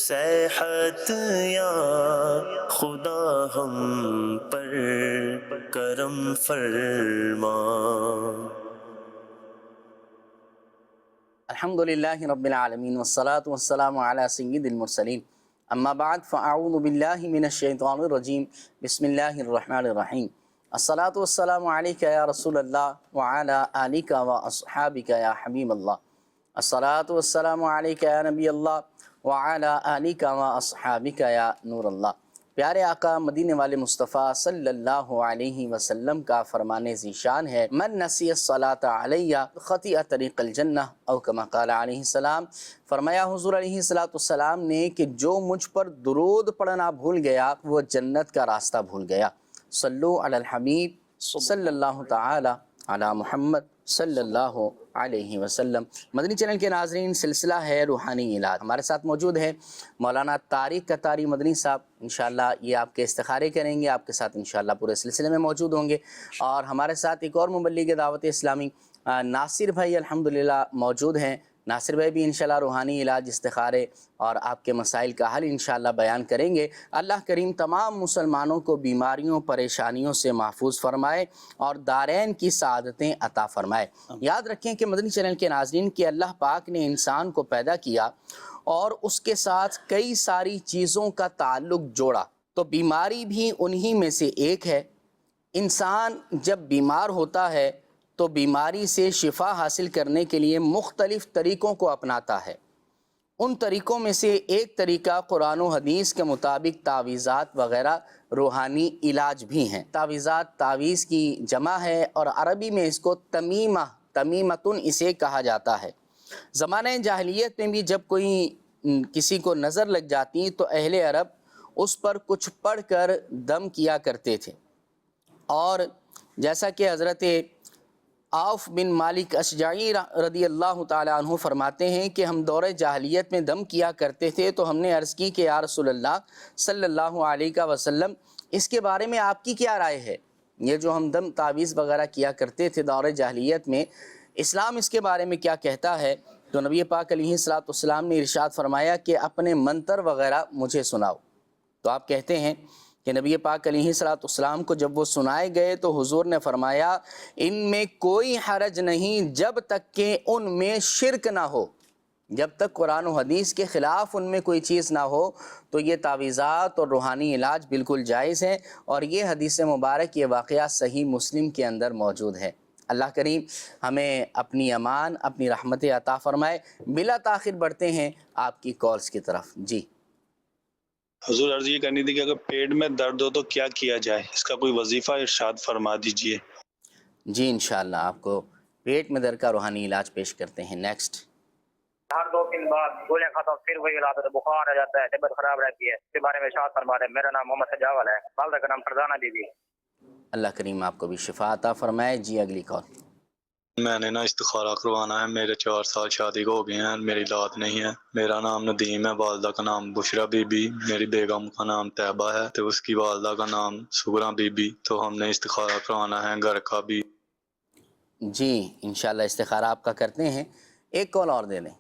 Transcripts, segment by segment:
صحت یا خدا ہم پر کرم فرما۔ الحمد للہ رب العالمین والصلاة والسلام علی سید المرسلین، اما بعد فاعوذ باللہ من الشیطان الرجیم، بسم اللہ الرحمن الرحیم۔ الصلاة والسلام علیک یا رسول اللہ وعلی آلک واصحابک یا حبیب اللہ۔ الصلاة والسلام علیک یا نبی اللہ وعلی آلک واصحابک یا نور اللہ۔ پیارے آقا مدینے والے مصطفیٰ صلی اللہ علیہ وسلم کا فرمان ذیشان ہے، من نسی الصلاۃ علیہ خطئ طریق الجنہ، او کما قال علیہ السلام، فرمایا حضور علیہ السلام نے کہ جو مجھ پر درود پڑھنا بھول گیا وہ جنت کا راستہ بھول گیا۔ صلو علی الحبیب صلی اللہ تعالی علی محمد صلی اللہ علیہ وسلم۔ مدنی چینل کے ناظرین، سلسلہ ہے روحانی علاج، ہمارے ساتھ موجود ہے مولانا طارق قطاری مدنی صاحب۔ انشاءاللہ یہ آپ کے استخارے کریں گے، آپ کے ساتھ انشاءاللہ پورے سلسلے میں موجود ہوں گے۔ اور ہمارے ساتھ ایک اور مبلغ دعوت اسلامی ناصر بھائی الحمدللہ موجود ہیں۔ ناصر بھائی بھی انشاءاللہ روحانی علاج، استخارے اور آپ کے مسائل کا حل انشاءاللہ بیان کریں گے۔ اللہ کریم تمام مسلمانوں کو بیماریوں پریشانیوں سے محفوظ فرمائے اور دارین کی سعادتیں عطا فرمائے۔ یاد رکھیں کہ مدنی چینل کے ناظرین کہ اللہ پاک نے انسان کو پیدا کیا اور اس کے ساتھ کئی ساری چیزوں کا تعلق جوڑا، تو بیماری بھی انہی میں سے ایک ہے۔ انسان جب بیمار ہوتا ہے تو بیماری سے شفا حاصل کرنے کے لیے مختلف طریقوں کو اپناتا ہے۔ ان طریقوں میں سے ایک طریقہ قرآن و حدیث کے مطابق تعویذات وغیرہ روحانی علاج بھی ہیں۔ تعویذات تعویذ کی جمع ہے اور عربی میں اس کو تمیمہ، تمیمتن اسے کہا جاتا ہے۔ زمانہ جاہلیت میں بھی جب کوئی کسی کو نظر لگ جاتی تو اہل عرب اس پر کچھ پڑھ کر دم کیا کرتے تھے، اور جیسا کہ حضرت عوف بن مالک اشجعی رضی اللہ تعالیٰ عنہ فرماتے ہیں کہ ہم دور جاہلیت میں دم کیا کرتے تھے تو ہم نے عرض کی کہ یا رسول اللہ صلی اللہ علیہ وسلم، اس کے بارے میں آپ کی کیا رائے ہے؟ یہ جو ہم دم تعویذ وغیرہ کیا کرتے تھے دور جاہلیت میں، اسلام اس کے بارے میں کیا کہتا ہے؟ تو نبی پاک علیہ السلام نے ارشاد فرمایا کہ اپنے منتر وغیرہ مجھے سناؤ۔ تو آپ کہتے ہیں کہ نبی پاک علیہ السلام کو جب وہ سنائے گئے تو حضور نے فرمایا ان میں کوئی حرج نہیں جب تک کہ ان میں شرک نہ ہو، جب تک قرآن و حدیث کے خلاف ان میں کوئی چیز نہ ہو تو یہ تعویذات اور روحانی علاج بالکل جائز ہیں۔ اور یہ حدیث مبارک، یہ واقعہ صحیح مسلم کے اندر موجود ہے۔ اللہ کریم ہمیں اپنی امان، اپنی رحمت عطا فرمائے۔ بلا تاخیر بڑھتے ہیں آپ کی کالز کی طرف۔ جی حضور عرض یہ کرنی تھی کہ اگر پیٹ میں درد ہو تو کیا کیا جائے، اس کا کوئی وظیفہ ارشاد فرما دیجئے۔ جی انشاءاللہ آپ کو پیٹ میں درد کا روحانی علاج پیش کرتے ہیں۔ نیکسٹ۔ ہر 2 دن بعد گولیں کھاتا ہوں، پھر وہی حالت ہے، بخار آ جاتا ہے، طبیعت خراب رہتی ہے۔ اس کے بارے میں ارشاد فرما دیں۔ میرا نام محمد سجاول ہے، والدہ کا نام فرزانہ بی بی۔ اللہ کریم آپ کو بھی شفا عطا فرمائے۔ جی اگلی کال۔ میں نے استخارہ کروانا ہے، میرے 4 سال شادی کو ہو گئے ہیں، میری اولاد نہیں ہے۔ میرا نام ندیم ہے، والدہ کا نام بشرا بی بی، میری بیگم کا نام طیبہ ہے، تو اس کی والدہ کا نام سغرا بی بی۔ تو ہم نے استخارہ کروانا ہے گھر کا بھی۔ جی انشاءاللہ استخارہ آپ کا کرتے ہیں۔ ایک کال اور دے دیں۔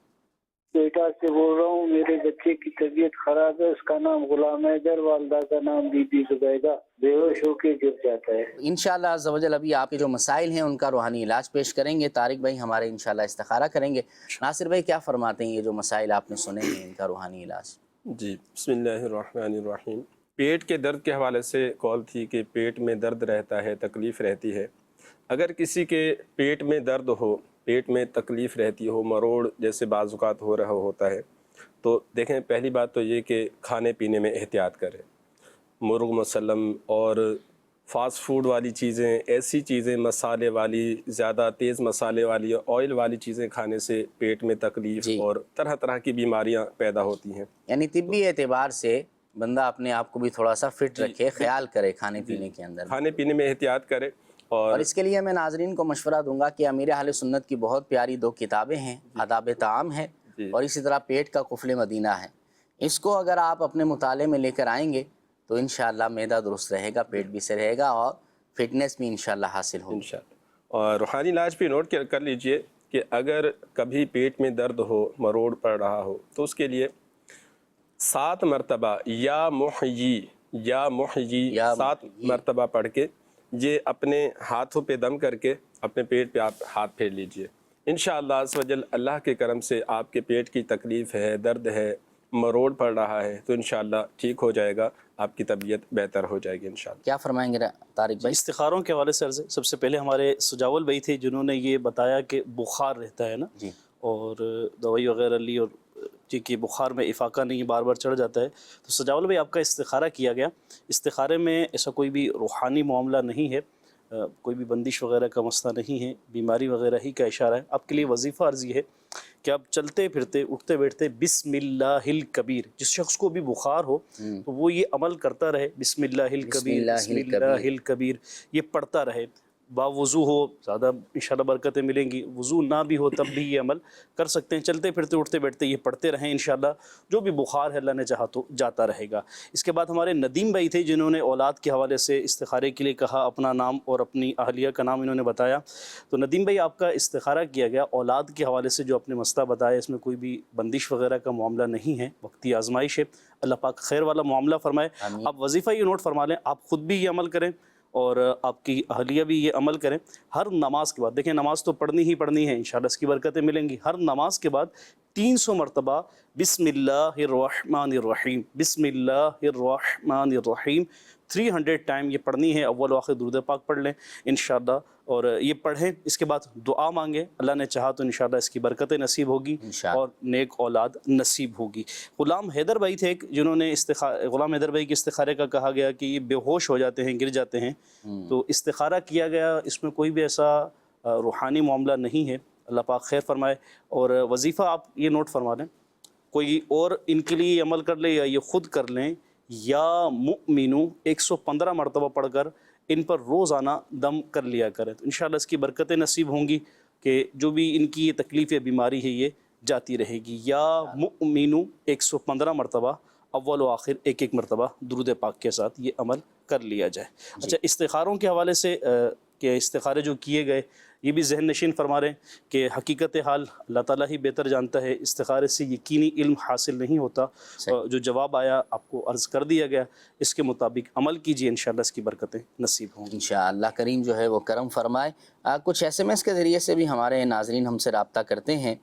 بیٹا سے بول رہا ہوں، میرے بچے کی طبیعت خراب ہے، اس کا نام غلام حیدر، والدہ کا نام بی بی زبیدہ، بے ہوش ہو کے گر جاتا ہے۔ انشاءاللہ عز و جل ابھی آپ کے جو مسائل ہیں ان کا روحانی علاج پیش کریں گے۔ طارق بھائی ہمارے انشاءاللہ استخارہ کریں گے۔ ناصر بھائی کیا فرماتے ہیں یہ جو مسائل آپ نے سنے ہیں ان کا روحانی علاج؟ جی بسم اللہ الرحمن الرحیم۔ پیٹ کے درد کے حوالے سے کال تھی کہ پیٹ میں درد رہتا ہے، تکلیف رہتی ہے۔ اگر کسی کے پیٹ میں درد ہو، پیٹ میں تکلیف رہتی ہو، مروڑ جیسے بعض اوقات ہو رہا ہوتا ہے، تو دیکھیں پہلی بات تو یہ کہ کھانے پینے میں احتیاط کریں۔ مرغ مسلم اور فاسٹ فوڈ والی چیزیں، ایسی چیزیں مسالے والی، زیادہ تیز مسالے والی، آئل والی چیزیں کھانے سے پیٹ میں تکلیف اور طرح طرح کی بیماریاں پیدا ہوتی ہیں۔ یعنی طبی اعتبار سے بندہ اپنے آپ کو بھی تھوڑا سا فٹ رکھے، خیال کرے کھانے پینے کے اندر، کھانے پینے میں احتیاط کرے۔ اور اس کے لیے میں ناظرین کو مشورہ دوں گا کہ امیر اہل سنت کی بہت پیاری 2 کتابیں ہیں، آداب طعام ہے اور اسی طرح پیٹ کا قفل مدینہ ہے۔ اس کو اگر آپ اپنے مطالعے میں لے کر آئیں گے تو انشاءاللہ معدہ درست رہے گا، پیٹ بھی سے رہے گا اور فٹنس بھی انشاءاللہ حاصل ہوگی انشاءاللہ۔ اور روحانی علاج پہ نوٹ کر لیجئے کہ اگر کبھی پیٹ میں درد ہو، مروڑ پڑ رہا ہو، تو اس کے لیے 7 مرتبہ یا محیی یا 7 محیی۔ مرتبہ پڑھ کے یہ اپنے ہاتھوں پہ دم کر کے اپنے پیٹ پہ آپ ہاتھ پھیر لیجئے۔ انشاءاللہ عز و جل اللہ کے کرم سے آپ کے پیٹ کی تکلیف ہے، درد ہے، مروڑ پڑ رہا ہے تو انشاءاللہ ٹھیک ہو جائے گا، آپ کی طبیعت بہتر ہو جائے گی انشاءاللہ۔ کیا فرمائیں گے طارق بھائی؟ استخاروں کے حوالے سے عرض ہے، سب سے پہلے ہمارے سجاول بھائی تھے جنہوں نے یہ بتایا کہ بخار رہتا ہے نا، جی اور دوائی وغیرہ لی اور کہ بخار میں افاقہ نہیں بار بار چڑھ جاتا ہے، تو سجاول بھائی آپ کا استخارہ کیا گیا۔ استخارے میں ایسا کوئی بھی روحانی معاملہ نہیں ہے، کوئی بھی بندش وغیرہ کا مسئلہ نہیں ہے، بیماری وغیرہ ہی کا اشارہ ہے۔ آپ کے لیے وظیفہ عرض یہ ہے کہ آپ چلتے پھرتے اٹھتے بیٹھتے بسم اللہ الکبیر، جس شخص کو بھی بخار ہو تو وہ یہ عمل کرتا رہے، بسم اللہ الکبیر بسم اللہ الکبیر، یہ پڑھتا رہے، باوضو ہو زیادہ انشاءاللہ برکتیں ملیں گی، وضو نہ بھی ہو تب بھی یہ عمل کر سکتے ہیں، چلتے پھرتے اٹھتے بیٹھتے یہ پڑھتے رہیں، انشاءاللہ جو بھی بخار ہے اللہ نے چاہا تو جاتا رہے گا۔ اس کے بعد ہمارے ندیم بھائی تھے جنہوں نے اولاد کے حوالے سے استخارے کے لیے کہا، اپنا نام اور اپنی اہلیہ کا نام انہوں نے بتایا۔ تو ندیم بھائی آپ کا استخارہ کیا گیا اولاد کے حوالے سے، جو اپنے مسئلہ بتایا اس میں کوئی بھی بندش وغیرہ کا معاملہ نہیں ہے، وقتی آزمائش ہے، اللہ پاک خیر والا معاملہ فرمائے۔ آپ وظیفہ یہ نوٹ فرما لیں، آپ خود بھی یہ عمل کریں اور آپ کی اہلیہ بھی یہ عمل کریں۔ ہر نماز کے بعد، دیکھیں نماز تو پڑھنی ہی پڑھنی ہے، انشاءاللہ اس کی برکتیں ملیں گی، ہر نماز کے بعد 300 مرتبہ بسم اللہ الرحمن الرحیم، بسم اللہ الرحمن الرحیم 300 ٹائم یہ پڑھنی ہے۔ اول و آخر درود پاک پڑھ لیں انشاءاللہ، اور یہ پڑھیں، اس کے بعد دعا مانگیں، اللہ نے چاہا تو انشاءاللہ اس کی برکتیں نصیب ہوگی اور نیک اولاد نصیب ہوگی۔ غلام حیدر بھائی تھے ایک جنہوں نے غلام حیدر بھائی کے استخارے کا کہا گیا کہ یہ بے ہوش ہو جاتے ہیں، گر جاتے ہیں، تو استخارہ کیا گیا، اس میں کوئی بھی ایسا روحانی معاملہ نہیں ہے، اللہ پاک خیر فرمائے۔ اور وظیفہ آپ یہ نوٹ فرما لیں، کوئی اور ان کے لیے عمل کر لے یا یہ خود کر لیں، یا مؤمنو 115 مرتبہ پڑھ کر ان پر روزانہ دم کر لیا کریں، تو انشاءاللہ اس کی برکتیں نصیب ہوں گی کہ جو بھی ان کی یہ تکلیف یا بیماری ہے یہ جاتی رہے گی۔ یا مؤمنو 115 مرتبہ اول و آخر ایک ایک مرتبہ درود پاک کے ساتھ یہ عمل کر لیا جائے۔ اچھا، استخاروں کے حوالے سے کہ استخارے جو کیے گئے یہ بھی ذہن نشین فرما رہے ہیں کہ حقیقت حال اللہ تعالیٰ ہی بہتر جانتا ہے، استخارے سے یقینی علم حاصل نہیں ہوتا، جو جواب آیا آپ کو عرض کر دیا گیا، اس کے مطابق عمل کیجیے، انشاءاللہ اس کی برکتیں نصیب ہوں گی انشاءاللہ کریم جو ہے وہ کرم فرمائے۔ کچھ SMS کے ذریعے سے بھی ہمارے ناظرین ہم سے رابطہ کرتے ہیں۔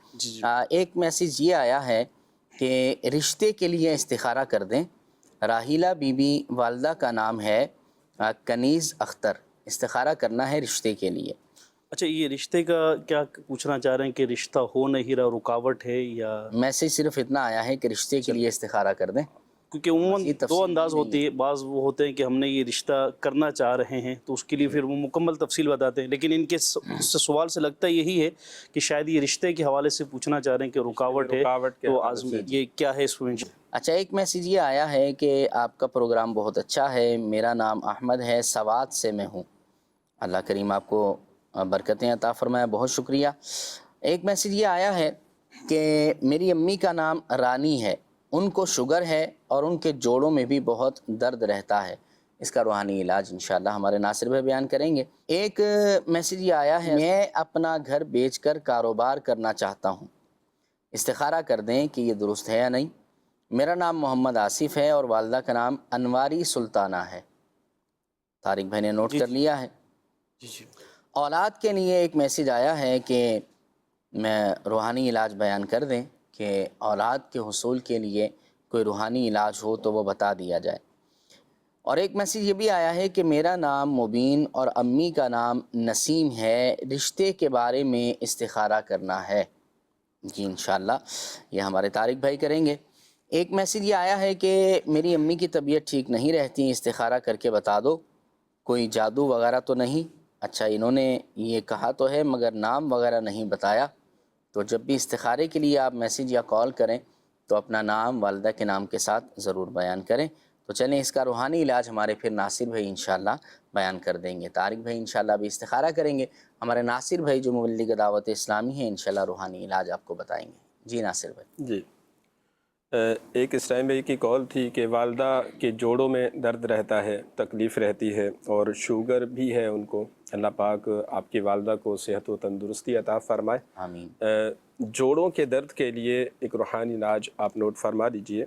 ایک میسیج یہ آیا ہے کہ رشتے کے لیے استخارہ کر دیں، راحیلہ بی بی والدہ کا نام ہے کنیز اختر، استخارہ کرنا ہے رشتے کے لیے۔ اچھا، یہ رشتے کا کیا پوچھنا چاہ رہے ہیں کہ رشتہ ہو نہیں رہا، رکاوٹ ہے، یا میسیج صرف اتنا آیا ہے کہ رشتے کے لیے استخارہ کر دیں؟ کیونکہ عموماً دو انداز ہوتی ہے، بعض وہ ہوتے ہیں کہ ہم نے یہ رشتہ کرنا چاہ رہے ہیں تو اس کے لیے پھر وہ مکمل تفصیل بتاتے ہیں، لیکن ان کے سوال سے لگتا یہی ہے کہ شاید یہ رشتے کے حوالے سے پوچھنا چاہ رہے ہیں کہ رکاوٹ ہے، تو یہ کیا ہے اس میں؟ اچھا، ایک میسیج یہ آیا ہے کہ آپ کا پروگرام بہت اچھا ہے، میرا نام احمد ہے، سوات سے میں ہوں، اللہ کریم آپ کو برکتیں عطا فرمائے، بہت شکریہ۔ ایک میسیج یہ آیا ہے کہ میری امی کا نام رانی ہے، ان کو شوگر ہے اور ان کے جوڑوں میں بھی بہت درد رہتا ہے، اس کا روحانی علاج انشاءاللہ ہمارے ناصر بھائی بیان کریں گے۔ ایک میسیج یہ آیا ہے، میں اپنا گھر بیچ کر کاروبار کرنا چاہتا ہوں، استخارہ کر دیں کہ یہ درست ہے یا نہیں۔ میرا نام محمد آصف ہے اور والدہ کا نام انواری سلطانہ ہے۔ طارق بھائی نے نوٹ کر لیا ہے۔ اولاد کے لیے ایک میسیج آیا ہے کہ میں روحانی علاج بیان کر دیں کہ اولاد کے حصول کے لیے کوئی روحانی علاج ہو تو وہ بتا دیا جائے۔ اور ایک میسیج یہ بھی آیا ہے کہ میرا نام مبین اور امی کا نام نسیم ہے، رشتے کے بارے میں استخارہ کرنا ہے۔ جی انشاءاللہ یہ ہمارے طارق بھائی کریں گے۔ ایک میسیج یہ آیا ہے کہ میری امی کی طبیعت ٹھیک نہیں رہتی، استخارہ کر کے بتا دو، کوئی جادو وغیرہ تو نہیں؟ اچھا، انہوں نے یہ کہا تو ہے مگر نام وغیرہ نہیں بتایا، تو جب بھی استخارے کے لیے آپ میسیج یا کال کریں تو اپنا نام والدہ کے نام کے ساتھ ضرور بیان کریں۔ تو چلیں اس کا روحانی علاج ہمارے پھر ناصر بھائی انشاءاللہ بیان کر دیں گے۔ طارق بھائی انشاءاللہ بھی استخارہ کریں گے، ہمارے ناصر بھائی جو مبلغ دعوت اسلامی ہیں انشاءاللہ روحانی علاج آپ کو بتائیں گے۔ جی ناصر بھائی۔ جی، ایک اسلام بھائی کی کال تھی کہ والدہ کے جوڑوں میں درد رہتا ہے، تکلیف رہتی ہے اور شوگر بھی ہے ان کو، اللہ پاک آپ کی والدہ کو صحت و تندرستی عطا فرمائے، آمین۔ جوڑوں کے درد کے لیے ایک روحانی علاج آپ نوٹ فرما دیجئے۔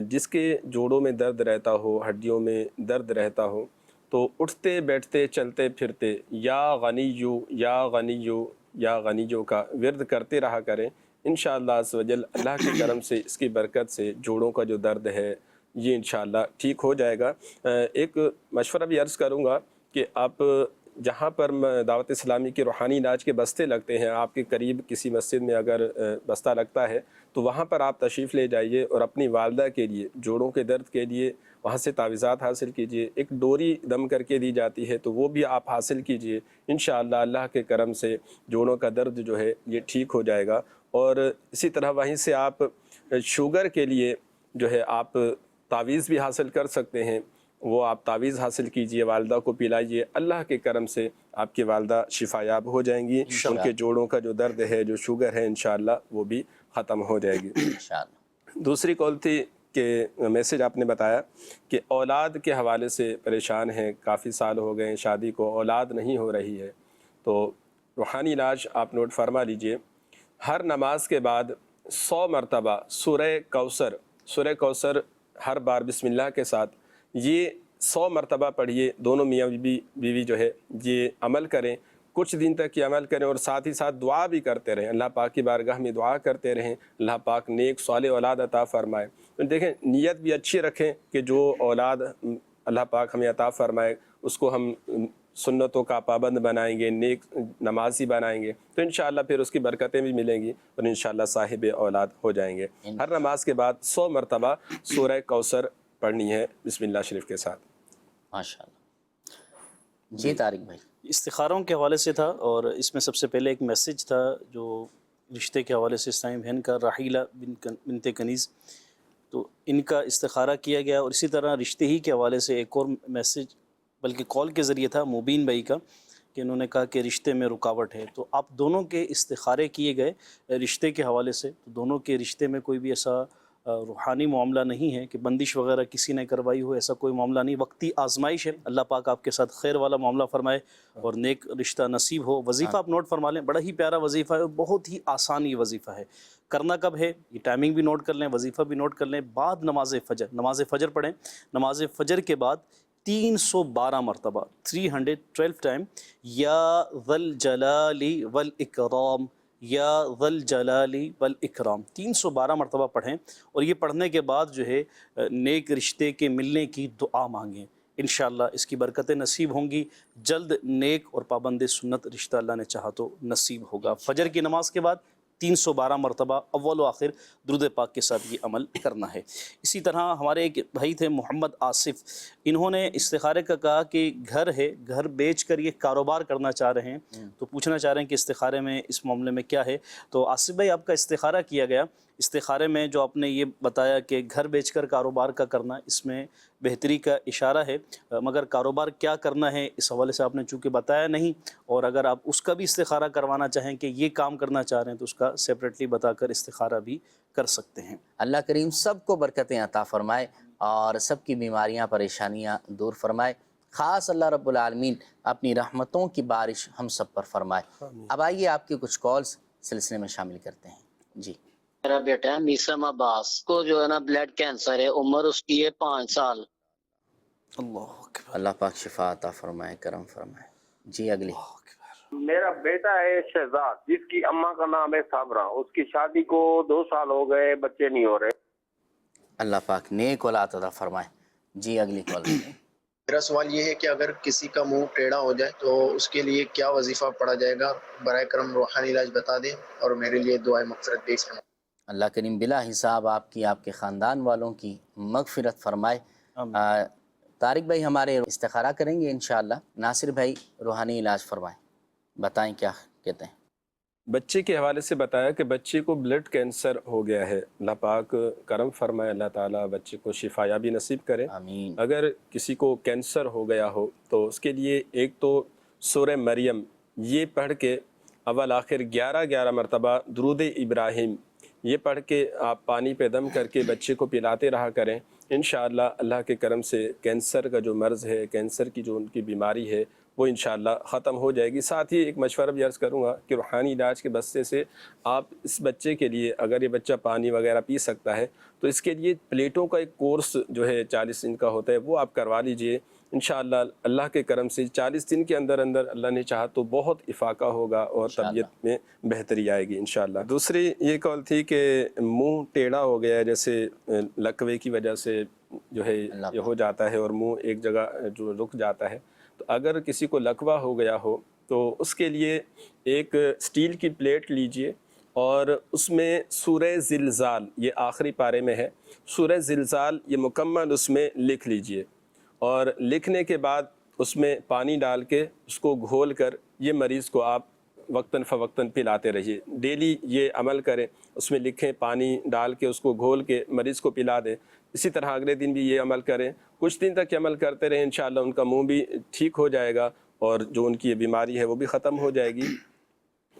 جس کے جوڑوں میں درد رہتا ہو، ہڈیوں میں درد رہتا ہو، تو اٹھتے بیٹھتے چلتے پھرتے یا غنیو یا غنیو یا غنیو کا ورد کرتے رہا کریں۔ انشاءاللہ عز و جل اللہ کے کرم سے اس کی برکت سے جوڑوں کا جو درد ہے یہ انشاءاللہ ٹھیک ہو جائے گا۔ ایک مشورہ بھی عرض کروں گا کہ آپ جہاں پر دعوت اسلامی کے روحانی علاج کے بستے لگتے ہیں، آپ کے قریب کسی مسجد میں اگر بستہ لگتا ہے تو وہاں پر آپ تشریف لے جائیے اور اپنی والدہ کے لیے جوڑوں کے درد کے لیے وہاں سے تعویذات حاصل کیجئے۔ ایک ڈوری دم کر کے دی جاتی ہے تو وہ بھی آپ حاصل کیجئے، انشاءاللہ اللہ کے کرم سے جوڑوں کا درد جو ہے یہ ٹھیک ہو جائے گا۔ اور اسی طرح وہیں سے آپ شوگر کے لیے جو ہے آپ تعویذ بھی حاصل کر سکتے ہیں، وہ آپ تعویذ حاصل کیجئے، والدہ کو پلائیے، اللہ کے کرم سے آپ کی والدہ شفا یاب ہو جائیں گی، ان کے جوڑوں کا جو درد ہے، جو شوگر ہے، انشاءاللہ وہ بھی ختم ہو جائے گی۔ دوسری کال تھی کہ میسج آپ نے بتایا کہ اولاد کے حوالے سے پریشان ہیں، کافی سال ہو گئے ہیں شادی کو، اولاد نہیں ہو رہی ہے، تو روحانی علاج آپ نوٹ فرما لیجئے۔ ہر نماز کے بعد 100 مرتبہ سورہ کوثر ہر بار بسم اللہ کے ساتھ یہ 100 مرتبہ پڑھیے۔ دونوں میاں بیوی جو ہے یہ عمل کریں، کچھ دن تک یہ عمل کریں، اور ساتھ ہی ساتھ دعا بھی کرتے رہیں، اللہ پاک کی بارگاہ میں دعا کرتے رہیں، اللہ پاک نیک صالح اولاد عطا فرمائے۔ دیکھیں نیت بھی اچھی رکھیں کہ جو اولاد اللہ پاک ہمیں عطا فرمائے اس کو ہم سنتوں کا پابند بنائیں گے، نیک نمازی بنائیں گے، تو انشاءاللہ پھر اس کی برکتیں بھی ملیں گی اور انشاءاللہ صاحب اولاد ہو جائیں گے۔ ہر نماز کے بعد 100 مرتبہ سورہ کوثر پڑھنی ہے بسم اللہ شریف کے ساتھ۔ ماشاءاللہ۔ جی طارق بھائی، استخاروں کے حوالے سے تھا، اور اس میں سب سے پہلے ایک میسج تھا جو رشتے کے حوالے سے اسلامی بہن کا، راحیلہ بنت کنیز، تو ان کا استخارہ کیا گیا، اور اسی طرح رشتے ہی کے حوالے سے ایک اور میسج بلکہ کال کے ذریعے تھا مبین بھائی کا، کہ انہوں نے کہا کہ رشتے میں رکاوٹ ہے، تو آپ دونوں کے استخارے کیے گئے رشتے کے حوالے سے، تو دونوں کے رشتے میں کوئی بھی ایسا روحانی معاملہ نہیں ہے کہ بندش وغیرہ کسی نے کروائی ہو، ایسا کوئی معاملہ نہیں، وقتی آزمائش ہے، اللہ پاک آپ کے ساتھ خیر والا معاملہ فرمائے اور نیک رشتہ نصیب ہو۔ وظیفہ آپ نوٹ فرما لیں، بڑا ہی پیارا وظیفہ ہے، بہت ہی آسان یہ وظیفہ ہے۔ کرنا کب ہے یہ ٹائمنگ بھی نوٹ کر لیں، وظیفہ بھی نوٹ کر لیں، بعد نماز فجر پڑھیں، نماز فجر کے بعد 312 مرتبہ 312 ٹائم یا ذی الجلال والاکرام، یا ذی الجلال والاکرام 312 مرتبہ پڑھیں، اور یہ پڑھنے کے بعد جو ہے نیک رشتے کے ملنے کی دعا مانگیں، انشاءاللہ اس کی برکتیں نصیب ہوں گی، جلد نیک اور پابند سنت رشتہ اللہ نے چاہا تو نصیب ہوگا۔ فجر کی نماز کے بعد 312 مرتبہ اول و آخر درود پاک کے ساتھ یہ عمل کرنا ہے۔ اسی طرح ہمارے ایک بھائی تھے محمد آصف، انہوں نے استخارے کا کہا کہ گھر ہے، گھر بیچ کر یہ کاروبار کرنا چاہ رہے ہیں، تو پوچھنا چاہ رہے ہیں کہ استخارے میں اس معاملے میں کیا ہے۔ تو آصف بھائی آپ کا استخارہ کیا گیا، استخارے میں جو آپ نے یہ بتایا کہ گھر بیچ کر کاروبار کا کرنا، اس میں بہتری کا اشارہ ہے، مگر کاروبار کیا کرنا ہے اس حوالے سے آپ نے چونکہ بتایا نہیں، اور اگر آپ اس کا بھی استخارہ کروانا چاہیں کہ یہ کام کرنا چاہ رہے ہیں تو اس کا سیپریٹلی بتا کر استخارہ بھی کر سکتے ہیں۔ اللہ کریم سب کو برکتیں عطا فرمائے اور سب کی بیماریاں پریشانیاں دور فرمائے، خاص اللہ رب العالمین اپنی رحمتوں کی بارش ہم سب پر فرمائے۔ اب آئیے آپ کی کچھ کالز سلسلے میں شامل کرتے ہیں۔ جی، میرا بیٹا ہے میسم عباس کو جو ہے نا بلڈ کینسر ہے، عمر اس کی ہے 5 سال۔ اللہ پاک شفا عطا فرمائے، کرم فرمائے۔ جی اگلی۔ میرا بیٹا ہے شہزاد، جس کی اماں کا نام ہے صابرہ، اس کی شادی کو 2 سال ہو گئے، بچے نہیں ہو رہے۔ اللہ پاک نیک اولاد عطا فرمائے۔ جی اگلی کال۔ میرا سوال یہ ہے کہ اگر کسی کا منہ ٹیڑھا ہو جائے تو اس کے لیے کیا وظیفہ پڑھا جائے گا؟ برائے کرم روحانی علاج بتا دیں اور میرے لیے دعائیں مغفرت بھی فرمائیں۔ اللہ کریم بلا حساب آپ کی، آپ کے خاندان والوں کی مغفرت فرمائے۔ طارق بھائی ہمارے استخارہ کریں گے انشاءاللہ، ناصر بھائی روحانی علاج فرمائیں، بتائیں کیا کہتے ہیں۔ بچے کے حوالے سے بتایا کہ بچے کو بلڈ کینسر ہو گیا ہے، اللہ پاک کرم فرمائے، اللہ تعالیٰ بچے کو شفا یابی نصیب کرے۔ آمین۔ اگر کسی کو کینسر ہو گیا ہو تو اس کے لیے ایک تو سورہ مریم یہ پڑھ کے اول آخر 11 مرتبہ درود ابراہیم یہ پڑھ کے آپ پانی پہ دم کر کے بچے کو پلاتے رہا کریں، انشاءاللہ اللہ کے کرم سے کینسر کا جو مرض ہے، کینسر کی جو ان کی بیماری ہے وہ انشاءاللہ ختم ہو جائے گی۔ ساتھ ہی ایک مشورہ بھی عرض کروں گا کہ روحانی علاج کے بستے سے آپ اس بچے کے لیے، اگر یہ بچہ پانی وغیرہ پی سکتا ہے تو اس کے لیے پلیٹوں کا ایک کورس جو ہے 40 دن کا ہوتا ہے، وہ آپ کروا لیجئے۔ انشاءاللہ اللہ کے کرم سے 40 دن کے اندر اندر اللہ نے چاہا تو بہت افاقہ ہوگا اور طبیعت میں بہتری آئے گی انشاءاللہ۔ دوسری یہ کال تھی کہ منہ ٹیڑھا ہو گیا ہے، جیسے لکوے کی وجہ سے جو ہے یہ ہو جاتا ہے اور منہ ایک جگہ جو رک جاتا ہے، تو اگر کسی کو لکوہ ہو گیا ہو تو اس کے لیے ایک اسٹیل کی پلیٹ لیجئے اور اس میں سورہ زلزال، یہ آخری پارے میں ہے، سورہ زلزال یہ مکمل اس میں لکھ لیجئے، اور لکھنے کے بعد اس میں پانی ڈال کے اس کو گھول کر یہ مریض کو آپ وقتاً فوقتاً پلاتے رہیے۔ ڈیلی یہ عمل کریں، اس میں لکھیں، پانی ڈال کے اس کو گھول کے مریض کو پلا دیں۔ اسی طرح اگلے دن بھی یہ عمل کریں، کچھ دن تک یہ عمل کرتے رہیں، انشاءاللہ ان کا منہ بھی ٹھیک ہو جائے گا اور جو ان کی یہ بیماری ہے وہ بھی ختم ہو جائے گی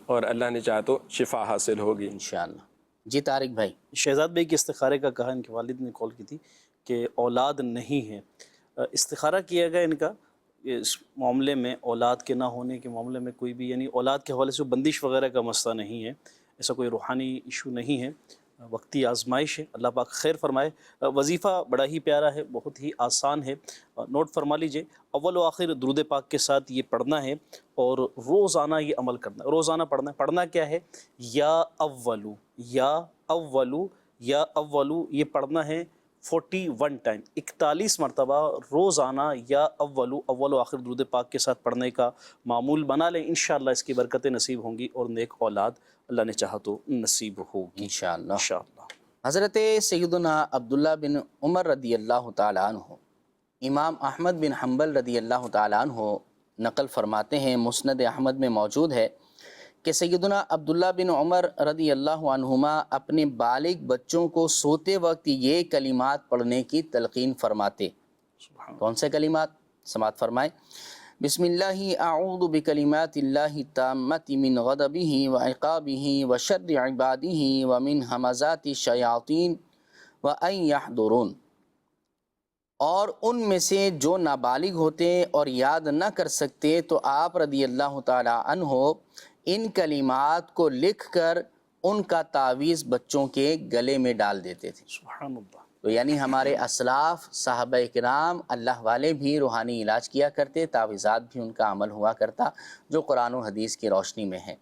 اور اللہ نے چاہا تو شفا حاصل ہوگی انشاءاللہ۔ جی طارق بھائی، شہزاد بھائی کے استخارے کا کہا، ان کے والد نے کال کی تھی کہ اولاد نہیں ہے، استخارہ کیا گیا ان کا اس معاملے میں، اولاد کے نہ ہونے کے معاملے میں کوئی بھی یعنی اولاد کے حوالے سے بندش وغیرہ کا مسئلہ نہیں ہے، ایسا کوئی روحانی ایشو نہیں ہے، وقتی آزمائش ہے، اللہ پاک خیر فرمائے۔ وظیفہ بڑا ہی پیارا ہے، بہت ہی آسان ہے، نوٹ فرما لیجئے، اول و آخر درود پاک کے ساتھ یہ پڑھنا ہے اور روزانہ یہ عمل کرنا ہے، روزانہ پڑھنا ہے۔ پڑھنا کیا ہے؟ یا اولو، یا اولو، یا اولو، یہ پڑھنا ہے 41 ٹائم، 41 مرتبہ روزانہ یا اولو، اول و آخر درود پاک کے ساتھ پڑھنے کا معمول بنا لیں، انشاءاللہ اس کی برکتیں نصیب ہوں گی اور نیک اولاد اللہ نے چاہا تو نصیب ہوگی انشاءاللہ۔ انشاءاللہ۔ حضرت سیدنا عبداللہ بن عمر رضی اللہ تعالیٰ عنہ امام احمد بن حنبل رضی اللہ تعالیٰ عنہ نقل فرماتے ہیں، مسند احمد میں موجود ہے کہ سیدنا عبداللہ بن عمر رضی اللہ عنہما اپنے بالغ بچوں کو سوتے وقت یہ کلمات پڑھنے کی تلقین فرماتے۔ کون سے کلمات؟ سماعت فرمائیں۔ بسم اللہ اعوذ بکلمات اللہ التامۃ من غضبہ وعقابہ وشر عبادہ ومن ہمزات الشیاطین وان یحضرون۔ اور ان میں سے جو نابالغ ہوتے اور یاد نہ کر سکتے تو آپ رضی اللہ تعالی عنہ ان کلمات کو لکھ کر ان کا تعویذ بچوں کے گلے میں ڈال دیتے تھے۔ سبحان اللہ۔ تو یعنی ہمارے اسلاف صحابہ کرام اللہ والے بھی روحانی علاج کیا کرتے، تعویذات بھی ان کا عمل ہوا کرتا جو قرآن و حدیث کی روشنی میں ہے۔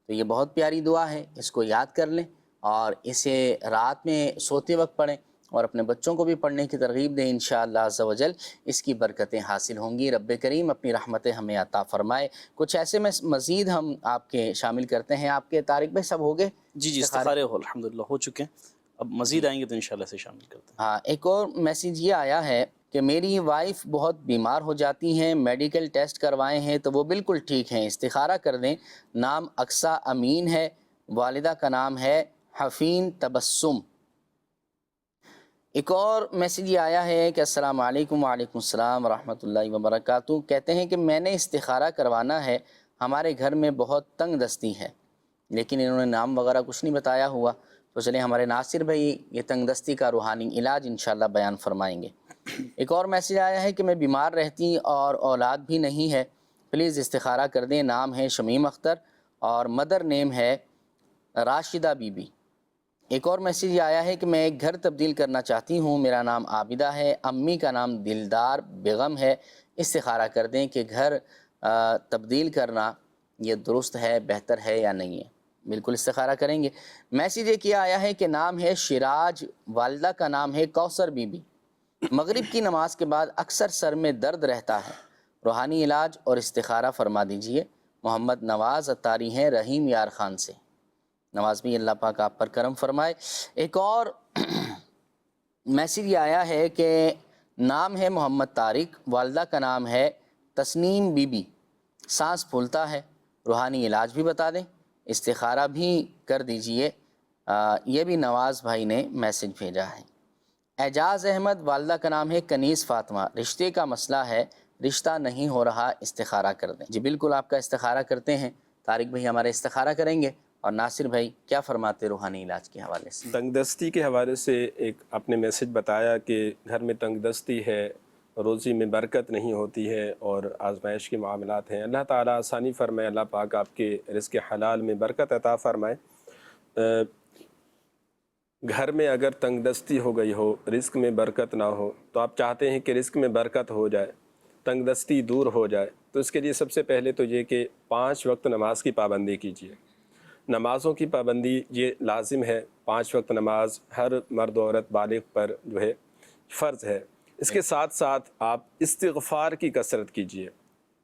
تو یہ بہت پیاری دعا ہے، اس کو یاد کر لیں اور اسے رات میں سوتے وقت پڑھیں اور اپنے بچوں کو بھی پڑھنے کی ترغیب دیں، انشاءاللہ عز و جل اس کی برکتیں حاصل ہوں گی۔ رب کریم اپنی رحمتیں ہمیں عطا فرمائے۔ کچھ ایسے میں مزید ہم آپ کے شامل کرتے ہیں۔ آپ کے طارق بھائی سب ہو گئے؟ جی استخارے الحمدللہ ہو چکے ہیں، اب مزید آئیں گے تو انشاءاللہ سے شامل کرتے ہیں۔ ہاں، ایک اور میسیج یہ آیا ہے کہ میری وائف بہت بیمار ہو جاتی ہیں، میڈیکل ٹیسٹ کروائے ہیں تو وہ بالکل ٹھیک ہیں، استخارہ کر دیں۔ نام اقصیٰ امین ہے، والدہ کا نام ہے حفین تبسم۔ ایک اور میسیج یہ آیا ہے کہ السلام علیکم، وعلیکم السلام ورحمۃ اللہ وبرکاتہ۔ کہتے ہیں کہ میں نے استخارہ کروانا ہے، ہمارے گھر میں بہت تنگ دستی ہے، لیکن انہوں نے نام وغیرہ کچھ نہیں بتایا ہوا، تو چلیں ہمارے ناصر بھائی یہ تنگ دستی کا روحانی علاج انشاءاللہ بیان فرمائیں گے۔ ایک اور میسیج آیا ہے کہ میں بیمار رہتی اور اولاد بھی نہیں ہے، پلیز استخارہ کر دیں۔ نام ہے شمیم اختر اور مدر نیم ہے راشدہ بی بی۔ ایک اور میسیج یہ آیا ہے کہ میں ایک گھر تبدیل کرنا چاہتی ہوں، میرا نام عابدہ ہے، امی کا نام دلدار بیگم ہے، استخارہ کر دیں کہ گھر تبدیل کرنا یہ درست ہے، بہتر ہے یا نہیں ہے۔ بالکل استخارہ کریں گے۔ میسیج ایک یہ آیا ہے کہ نام ہے شراج، والدہ کا نام ہے کوثر بی بی، مغرب کی نماز کے بعد اکثر سر میں درد رہتا ہے، روحانی علاج اور استخارہ فرما دیجئے۔ محمد نواز اتاری ہیں رحیم یار خان سے۔ نواز بھی اللہ پاک آپ پر کرم فرمائے۔ ایک اور میسیج یہ آیا ہے کہ نام ہے محمد طارق، والدہ کا نام ہے تسنیم بی بی، سانس پھولتا ہے، روحانی علاج بھی بتا دیں، استخارہ بھی کر دیجئے۔ یہ بھی نواز بھائی نے میسیج بھیجا ہے۔ اعجاز احمد، والدہ کا نام ہے کنیز فاطمہ، رشتے کا مسئلہ ہے، رشتہ نہیں ہو رہا، استخارہ کر دیں۔ جی بالکل آپ کا استخارہ کرتے ہیں، طارق بھائی ہمارے استخارہ کریں گے، اور ناصر بھائی کیا فرماتے روحانی علاج کے حوالے سے؟ تنگ دستی کے حوالے سے ایک آپ نے میسیج بتایا کہ گھر میں تنگ دستی ہے روزی میں برکت نہیں ہوتی ہے اور آزمائش کے معاملات ہیں۔ اللہ تعالیٰ آسانی فرمائے، اللہ پاک آپ کے رزق حلال میں برکت عطا فرمائے۔ گھر میں اگر تنگ دستی ہو گئی ہو، رزق میں برکت نہ ہو، تو آپ چاہتے ہیں کہ رزق میں برکت ہو جائے، تنگ دستی دور ہو جائے، تو اس کے لیے سب سے پہلے تو یہ کہ 5 وقت نماز کی پابندی کیجیے۔ نمازوں کی پابندی یہ لازم ہے، 5 وقت نماز ہر مرد و عورت بالغ پر جو ہے فرض ہے۔ اس کے ساتھ ساتھ آپ استغفار کی کثرت کیجیے۔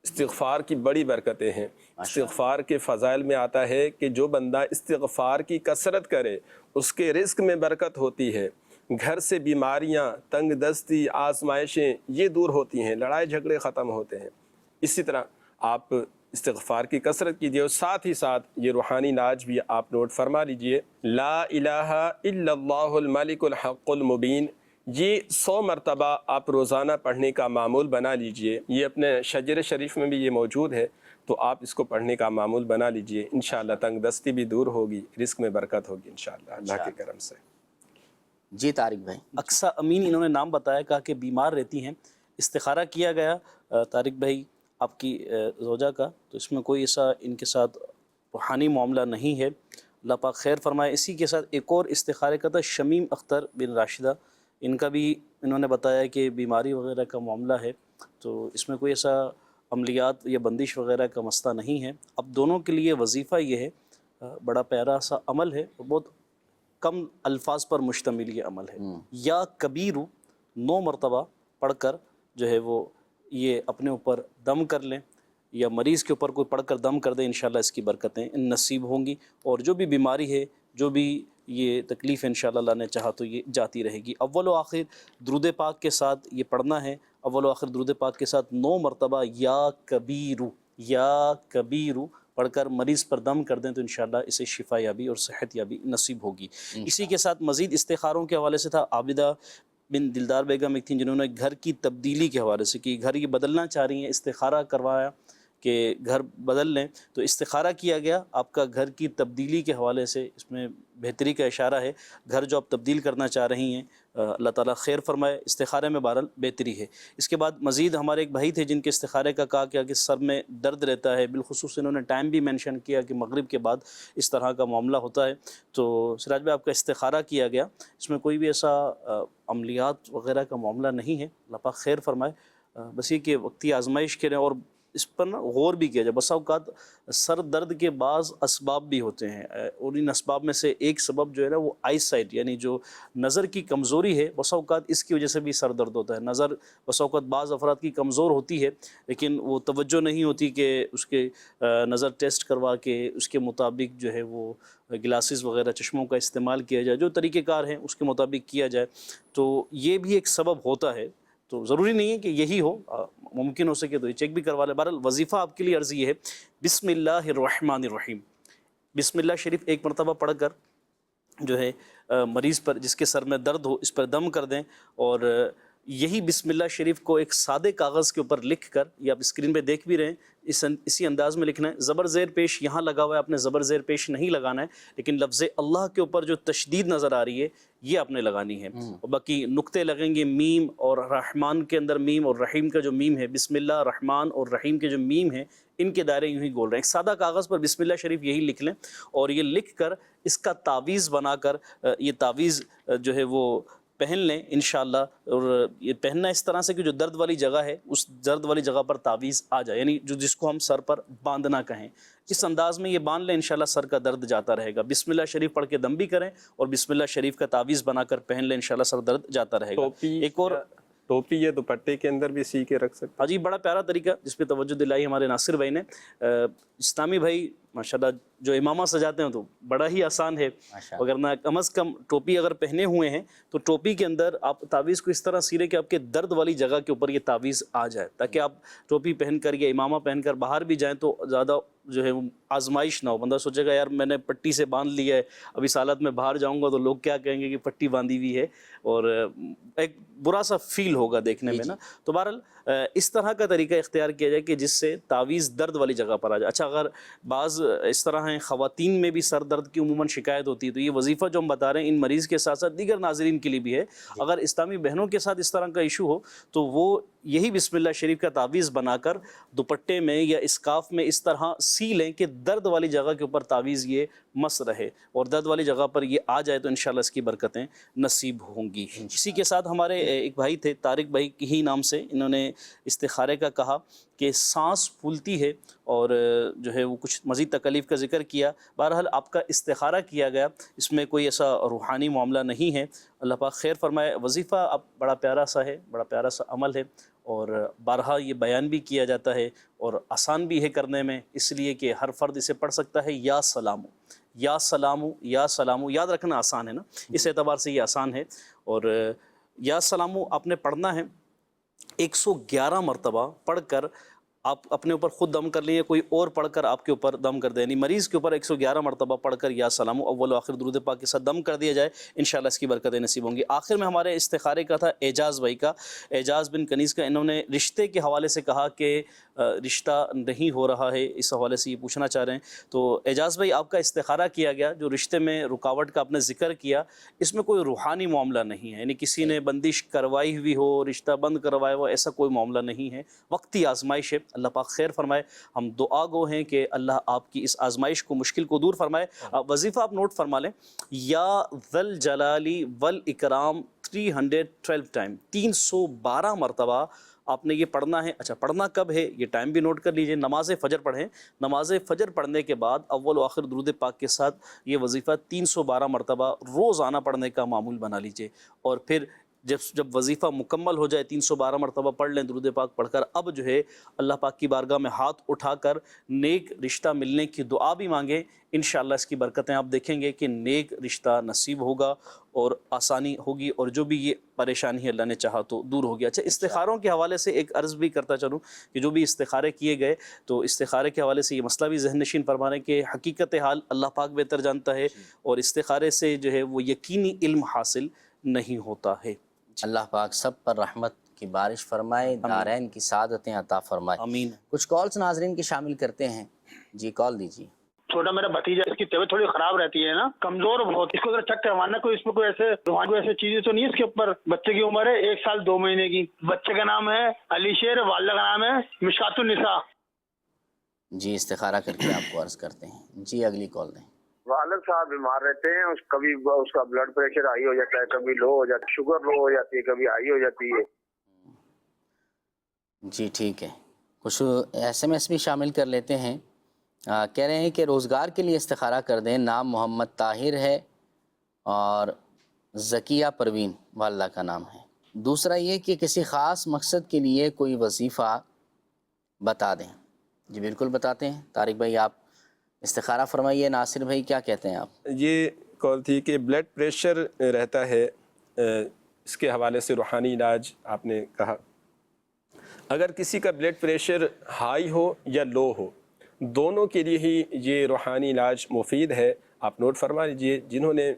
استغفار کی بڑی برکتیں ہیں۔ استغفار کے فضائل میں آتا ہے کہ جو بندہ استغفار کی کثرت کرے اس کے رزق میں برکت ہوتی ہے، گھر سے بیماریاں، تنگ دستی، آزمائشیں یہ دور ہوتی ہیں، لڑائی جھگڑے ختم ہوتے ہیں۔ اسی طرح آپ استغفار کی کثرت کیجیے، اور ساتھ ہی ساتھ یہ روحانی علاج بھی آپ نوٹ فرما لیجئے، لا الہ الا اللہ الملک الحق المبین، یہ 100 مرتبہ آپ روزانہ پڑھنے کا معمول بنا لیجئے۔ یہ اپنے شجر شریف میں بھی یہ موجود ہے، تو آپ اس کو پڑھنے کا معمول بنا لیجئے، انشاءاللہ تنگ دستی بھی دور ہوگی، رزق میں برکت ہوگی انشاءاللہ اللہ کے کرم سے۔ جی طارق بھائی۔ اقصیٰ امین انہوں نے نام بتایا، کہا کہ بیمار رہتی ہیں، استخارہ کیا گیا طارق بھائی آپ کی زوجہ کا، تو اس میں کوئی ایسا ان کے ساتھ روحانی معاملہ نہیں ہے، اللہ پاک خیر فرمائے۔ اسی کے ساتھ ایک اور استخارے کا تھا شمیم اختر بن راشدہ، ان کا بھی انہوں نے بتایا کہ بیماری وغیرہ کا معاملہ ہے، تو اس میں کوئی ایسا عملیات یا بندش وغیرہ کا مسئلہ نہیں ہے۔ اب دونوں کے لیے وظیفہ یہ ہے، بڑا پیارا سا عمل ہے، بہت کم الفاظ پر مشتمل یہ عمل ہے، یا کبیرو 9 مرتبہ پڑھ کر جو ہے وہ یہ اپنے اوپر دم کر لیں، یا مریض کے اوپر کوئی پڑھ کر دم کر دیں، انشاءاللہ اس کی برکتیں نصیب ہوں گی، اور جو بھی بیماری ہے، جو بھی یہ تکلیف انشاءاللہ اللہ نے چاہا تو یہ جاتی رہے گی۔ اول و آخر درود پاک کے ساتھ یہ پڑھنا ہے، اول و آخر درود پاک کے ساتھ 9 مرتبہ یا کبیرو پڑھ کر مریض پر دم کر دیں تو انشاءاللہ اسے شفا یابی اور صحت یابی نصیب ہوگی۔ اسی کے ساتھ مزید استخاروں کے حوالے سے تھا، عابدہ بن دلدار بیگم ایک تھیں جنہوں نے گھر کی تبدیلی کے حوالے سے کہ گھر یہ بدلنا چاہ رہی ہیں، استخارہ کروایا کہ گھر بدل لیں، تو استخارہ کیا گیا آپ کا گھر کی تبدیلی کے حوالے سے، اس میں بہتری کا اشارہ ہے، گھر جو آپ تبدیل کرنا چاہ رہی ہیں اللہ تعالیٰ خیر فرمائے، استخارے میں بہرحال بہتری ہے۔ اس کے بعد مزید ہمارے ایک بھائی تھے جن کے استخارے کا کہا کیا کہ سر میں درد رہتا ہے، بالخصوص انہوں نے ٹائم بھی مینشن کیا کہ مغرب کے بعد اس طرح کا معاملہ ہوتا ہے، تو سراج بھائی آپ کا استخارہ کیا گیا، اس میں کوئی بھی ایسا عملیات وغیرہ کا معاملہ نہیں ہے، اللہ پاک خیر فرمائے، بس یہ کہ وقتی آزمائش کریں، اور اس پر نا غور بھی کیا جائے۔ بسا اوقات سر درد کے بعض اسباب بھی ہوتے ہیں، اور ان اسباب میں سے ایک سبب جو ہے نا وہ آئی سائٹ، یعنی جو نظر کی کمزوری ہے، بسا اوقات اس کی وجہ سے بھی سر درد ہوتا ہے۔ نظر بسا اوقات بعض افراد کی کمزور ہوتی ہے، لیکن وہ توجہ نہیں ہوتی کہ اس کے نظر ٹیسٹ کروا کے اس کے مطابق جو ہے وہ گلاسز وغیرہ چشموں کا استعمال کیا جائے، جو طریقہ کار ہیں اس کے مطابق کیا جائے، تو یہ بھی ایک سبب ہوتا ہے۔ تو ضروری نہیں ہے کہ یہی ہو، ممکن ہو سکے تو یہ چیک بھی کروا لیں۔ بہرحال وظیفہ آپ کے لیے عرض یہ ہے، بسم اللہ الرحمن الرحیم، بسم اللہ شریف 1 مرتبہ پڑھ کر جو ہے مریض پر جس کے سر میں درد ہو اس پر دم کر دیں، اور یہی بسم اللہ شریف کو ایک سادے کاغذ کے اوپر لکھ کر، یہ آپ اسکرین پہ دیکھ بھی رہے ہیں، اسی انداز میں لکھنا ہے۔ زبر زیر پیش یہاں لگا ہوا ہے، آپ نے زبر زیر پیش نہیں لگانا ہے، لیکن لفظ اللہ کے اوپر جو تشدید نظر آ رہی ہے یہ آپ نے لگانی ہے، اور باقی نقطے لگیں گے میم اور رحمان کے اندر میم، اور رحیم کا جو میم ہے، بسم اللہ رحمان اور رحیم کے جو میم ہیں ان کے دائرے یوں ہی گول رہے ہیں۔ ایک سادہ کاغذ پر بسم اللہ شریف یہی لکھ لیں، اور یہ لکھ کر اس کا تعویذ بنا کر یہ تعویذ جو ہے وہ پہن لیں انشاءاللہ، اور یہ پہننا اس طرح سے کہ جو درد والی جگہ ہے اس درد والی جگہ پر تعویذ آ جائے، یعنی جس کو ہم سر پر باندھنا کہیں، اس انداز میں یہ باندھ لیں، انشاءاللہ سر کا درد جاتا رہے گا۔ بسم اللہ شریف پڑھ کے دم بھی کریں اور بسم اللہ شریف کا تعویذ بنا کر پہن لیں، انشاءاللہ سر درد جاتا رہے گا۔ ایک اور ٹوپی یہ دوپٹے کے اندر بھی سی کے رکھ سکتے ہیں۔ ہاں جی، بڑا پیارا طریقہ جس پہ توجہ دلائی ہمارے ناصر بھائی نے۔ اسلامی بھائی ماشاءاللہ جو امامہ سجاتے ہیں تو بڑا ہی آسان ہے، وگرنہ کم از کم ٹوپی اگر پہنے ہوئے ہیں تو ٹوپی کے اندر آپ تعویذ کو اس طرح سیریں کہ آپ کے درد والی جگہ کے اوپر یہ تعویذ آ جائے، تاکہ آپ ٹوپی پہن کر یا امامہ پہن کر باہر بھی جائیں تو زیادہ جو ہے وہ آزمائش نہ ہو۔ بندہ سوچے گا یار میں نے پٹی سے باندھ لیا ہے، اب اس حالت میں باہر جاؤں گا تو لوگ کیا کہیں گے کہ پٹی باندھی ہوئی ہے، اور ایک برا سا فیل ہوگا دیکھنے میں نا۔ تو بہرحال اس طرح کا طریقہ اختیار کیا جائے کہ جس سے تعویذ درد والی جگہ پر آ جائے۔ اچھا، اگر بعض اس طرح ہیں، خواتین میں بھی سر درد کی عموماً شکایت ہوتی ہے، تو یہ وظیفہ جو ہم بتا رہے ہیں ان مریض کے ساتھ ساتھ دیگر ناظرین کے لیے بھی ہے. اگر اسلامی بہنوں کے ساتھ اس طرح کا ایشو ہو تو وہ یہی بسم اللہ شریف کا تعویذ بنا کر دوپٹے میں یا اسکارف میں اس طرح سی لیں کہ درد والی جگہ کے اوپر تعویذ یہ مس رہے، اور درد والی جگہ پر یہ آ جائے تو انشاءاللہ اس کی برکتیں نصیب ہوں گی. اسی کے ساتھ ہمارے ایک بھائی تھے طارق بھائی ہی نام سے، انہوں نے استخارے کا کہا کہ سانس پھولتی ہے اور جو ہے وہ کچھ مزید تکلیف کا ذکر کیا. بہرحال آپ کا استخارہ کیا گیا، اس میں کوئی ایسا روحانی معاملہ نہیں ہے. اللہ پاک خیر فرمائے. وظیفہ اب بڑا پیارا سا ہے، بڑا پیارا سا عمل ہے، اور بارہا یہ بیان بھی کیا جاتا ہے اور آسان بھی ہے کرنے میں، اس لیے کہ ہر فرد اسے پڑھ سکتا ہے. یا سلامو یا سلامو یا سلامو، یاد رکھنا آسان ہے نا، اس اعتبار سے یہ آسان ہے. اور یا سلامو آپ نے پڑھنا ہے 111 مرتبہ پڑھ کر. آپ اپنے اوپر خود دم کر لیں، کوئی اور پڑھ کر آپ کے اوپر دم کر دیں، یعنی مریض کے اوپر 111 مرتبہ پڑھ کر یا سلام اول و آخر درود پاک کے ساتھ دم کر دیا جائے، انشاءاللہ اس کی برکتیں نصیب ہوں گی. آخر میں ہمارے استخارے کا تھا اعجاز بھائی کا، اعجاز بن کنیز کا. انہوں نے رشتے کے حوالے سے کہا کہ رشتہ نہیں ہو رہا ہے، اس حوالے سے یہ پوچھنا چاہ رہے ہیں. تو اعجاز بھائی آپ کا استخارہ کیا گیا، جو رشتے میں رکاوٹ کا آپ نے ذکر کیا، اس میں کوئی روحانی معاملہ نہیں ہے، یعنی کسی نے بندش کروائی ہوئی ہو، رشتہ بند کروایا ہو، ایسا کوئی معاملہ نہیں ہے. وقتی آزمائش ہے، اللہ پاک خیر فرمائے. ہم دعا گو ہیں کہ اللہ آپ کی اس آزمائش کو، مشکل کو دور فرمائے. وظیفہ آپ نوٹ فرما لیں، یا ذل جلالی والاکرام 312 ٹائم، 312 مرتبہ آپ نے یہ پڑھنا ہے. اچھا پڑھنا کب ہے یہ ٹائم بھی نوٹ کر لیجئے. نماز فجر پڑھیں، نماز فجر پڑھنے کے بعد اول و آخر درود پاک کے ساتھ یہ وظیفہ 312 مرتبہ روزانہ پڑھنے کا معمول بنا لیجئے. اور پھر جب وظیفہ مکمل ہو جائے 312 مرتبہ پڑھ لیں درود پاک پڑھ کر، اب جو ہے اللہ پاک کی بارگاہ میں ہاتھ اٹھا کر نیک رشتہ ملنے کی دعا بھی مانگیں. انشاءاللہ اس کی برکتیں آپ دیکھیں گے کہ نیک رشتہ نصیب ہوگا اور آسانی ہوگی، اور جو بھی یہ پریشانی اللہ نے چاہا تو دور ہو گیا. اچھا استخاروں کے حوالے سے ایک عرض بھی کرتا چلوں کہ جو بھی استخارے کیے گئے تو استخارے کے حوالے سے یہ مسئلہ بھی ذہن نشین فرما رہے ہیں کہ حقیقت حال اللہ پاک بہتر جانتا ہے، اور استخارے سے جو ہے وہ یقینی علم حاصل نہیں ہوتا ہے. اللہ پاک سب پر رحمت کی بارش فرمائے، دارین کی سعادتیں عطا فرمائے. آمین. کچھ کالز ناظرین کی شامل کرتے ہیں. جی کال دیجیے. چھوٹا میرا بھتیجا، اس کی طبیعت تھوڑی خراب رہتی ہے نا، کمزور بہت، اس کو ذرا چیک کروانا، کوئی اس میں کوئی ایسے روحانی کوئی ایسی چیزیں تو نہیں ہے اس کے اوپر. بچے کی عمر ہے 1 سال 2 مہینے کی، بچے کا نام ہے علی شیر، والدہ کا نام ہے مشکات النساء. جی استخارہ کر کے آپ کو عرض کرتے ہیں. جی اگلی کال دیں. والد صاحب بیمار رہتے ہیں، کبھی اس کا بلڈ پریشر ہائی ہو جاتا ہے، کبھی لو ہو جاتا ہے، شوگر لو ہو جاتی ہے، کبھی ہائی ہو جاتی ہے. جی ٹھیک ہے. کچھ ایس ایم ایس بھی شامل کر لیتے ہیں. کہہ رہے ہیں کہ روزگار کے لیے استخارہ کر دیں. نام محمد طاہر ہے اور ذکیہ پروین والدہ کا نام ہے. دوسرا یہ کہ کسی خاص مقصد کے لیے کوئی وظیفہ بتا دیں. جی بالکل بتاتے ہیں. طارق بھائی آپ استخارہ فرمائیے. ناصر بھائی کیا کہتے ہیں آپ؟ یہ کال تھی کہ بلڈ پریشر رہتا ہے، اس کے حوالے سے روحانی علاج آپ نے کہا. اگر کسی کا بلڈ پریشر ہائی ہو یا لو ہو، دونوں کے لیے ہی یہ روحانی علاج مفید ہے. آپ نوٹ فرما لیجئے. جنہوں نے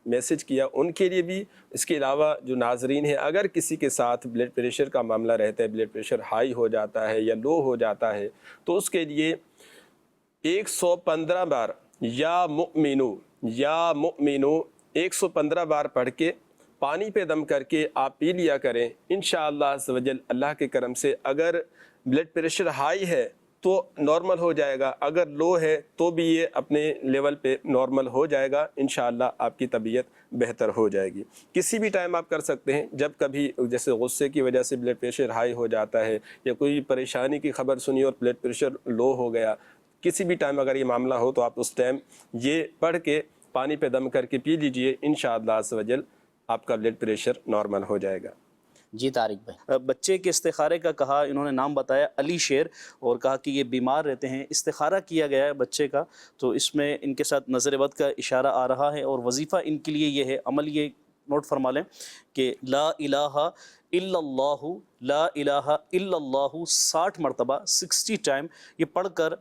میسج کیا ان کے لیے بھی، اس کے علاوہ جو ناظرین ہیں، اگر کسی کے ساتھ بلڈ پریشر کا معاملہ رہتا ہے، بلڈ پریشر ہائی ہو جاتا ہے یا لو ہو جاتا ہے، تو اس کے لیے 115 بار یا مؤمنو 115 بار پڑھ کے پانی پہ دم کر کے آپ پی لیا کریں. انشاءاللہ عز و جل اللہ کے کرم سے اگر بلڈ پریشر ہائی ہے تو نارمل ہو جائے گا، اگر لو ہے تو بھی یہ اپنے لیول پہ نارمل ہو جائے گا. انشاءاللہ آپ کی طبیعت بہتر ہو جائے گی. کسی بھی ٹائم آپ کر سکتے ہیں، جب کبھی جیسے غصے کی وجہ سے بلڈ پریشر ہائی ہو جاتا ہے یا کوئی پریشانی کی خبر سنی اور بلڈ پریشر لو ہو گیا، کسی بھی ٹائم اگر یہ معاملہ ہو تو آپ اس ٹائم یہ پڑھ کے پانی پہ دم کر کے پی لیجئے. انشاءاللہ عز و جل آپ کا بلڈ پریشر نارمل ہو جائے گا. جی طارق بھائی. بچے کے استخارے کا کہا، انہوں نے نام بتایا علی شیر، اور کہا کہ یہ بیمار رہتے ہیں. استخارہ کیا گیا ہے بچے کا، تو اس میں ان کے ساتھ نظر بد کا اشارہ آ رہا ہے، اور وظیفہ ان کے لیے یہ ہے، عمل یہ نوٹ فرما لیں کہ لا الہ الا اللہ، لا الہ الا اللہ 60 مرتبہ 60 ٹائم یہ پڑھ کر،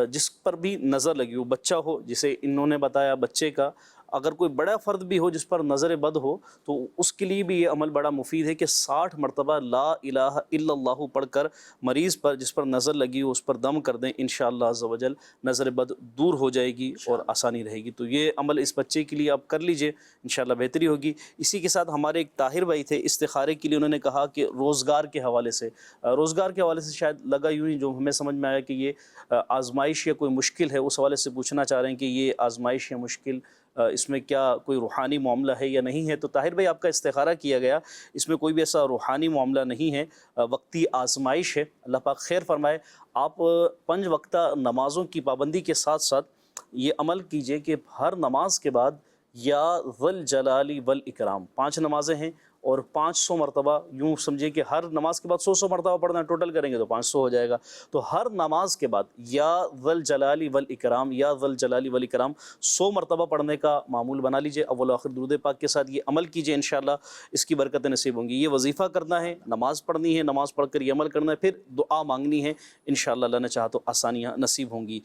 جس پر بھی نظر لگی ہو، بچہ ہو جسے انہوں نے بتایا بچے کا، اگر کوئی بڑا فرد بھی ہو جس پر نظر بد ہو تو اس کے لیے بھی یہ عمل بڑا مفید ہے کہ 60 مرتبہ لا الہ الا اللہ پڑھ کر مریض پر جس پر نظر لگی ہو اس پر دم کر دیں، انشاءاللہ عز و جل نظر بد دور ہو جائے گی اور آسانی رہے گی۔ تو یہ عمل اس بچے کے لیے آپ کر لیجئے، انشاءاللہ بہتری ہوگی۔ اسی کے ساتھ ہمارے ایک طاہر بھائی تھے، استخارے کے لیے انہوں نے کہا کہ روزگار کے حوالے سے، روزگار کے حوالے سے شاید لگا یوں ہی جو ہمیں سمجھ میں آیا کہ یہ آزمائش یا کوئی مشکل ہے، اس حوالے سے پوچھنا چاہ رہے ہیں کہ یہ آزمائش یا مشکل اس میں کیا کوئی روحانی معاملہ ہے یا نہیں ہے۔ تو طاہر بھائی آپ کا استخارہ کیا گیا، اس میں کوئی بھی ایسا روحانی معاملہ نہیں ہے، وقتی آزمائش ہے، اللہ پاک خیر فرمائے۔ آپ 5 وقتہ نمازوں کی پابندی کے ساتھ ساتھ یہ عمل کیجئے کہ ہر نماز کے بعد یا ذی الجلال والاکرام 5 نمازیں ہیں اور 500 مرتبہ، یوں سمجھے کہ ہر نماز کے بعد 100 مرتبہ پڑھنا ہے، ٹوٹل کریں گے تو 500 ہو جائے گا۔ تو ہر نماز کے بعد یا ذی الجلال والاکرام یا ذی الجلال والاکرام 100 مرتبہ پڑھنے کا معمول بنا لیجئے، اول و آخر درود پاک کے ساتھ یہ عمل کیجئے، انشاءاللہ اس کی برکتیں نصیب ہوں گی۔ یہ وظیفہ کرنا ہے، نماز پڑھنی ہے، نماز پڑھ کر یہ عمل کرنا ہے، پھر دعا مانگنی ہے، انشاءاللہ اللہ نے چاہا تو آسانیاں نصیب ہوں گی۔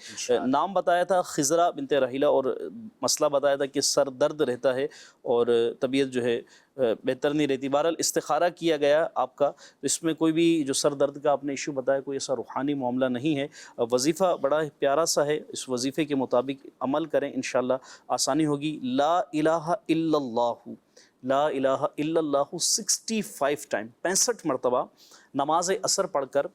نام بتایا تھا خضرہ بنت رحیلہ اور مسئلہ بتایا تھا کہ سر درد رہتا ہے اور طبیعت جو ہے بہتر نہیں رہتی۔ بہرحال استخارہ کیا گیا آپ کا، تو اس میں کوئی بھی جو سر درد کا آپ نے ایشو بتایا کوئی ایسا روحانی معاملہ نہیں ہے۔ وظیفہ بڑا پیارا سا ہے، اس وظیفے کے مطابق عمل کریں، انشاءاللہ آسانی ہوگی۔ لا الہ الا اللہ، لا الہ الا اللہ 65 ٹائم 65 مرتبہ نماز عصر پڑھ کر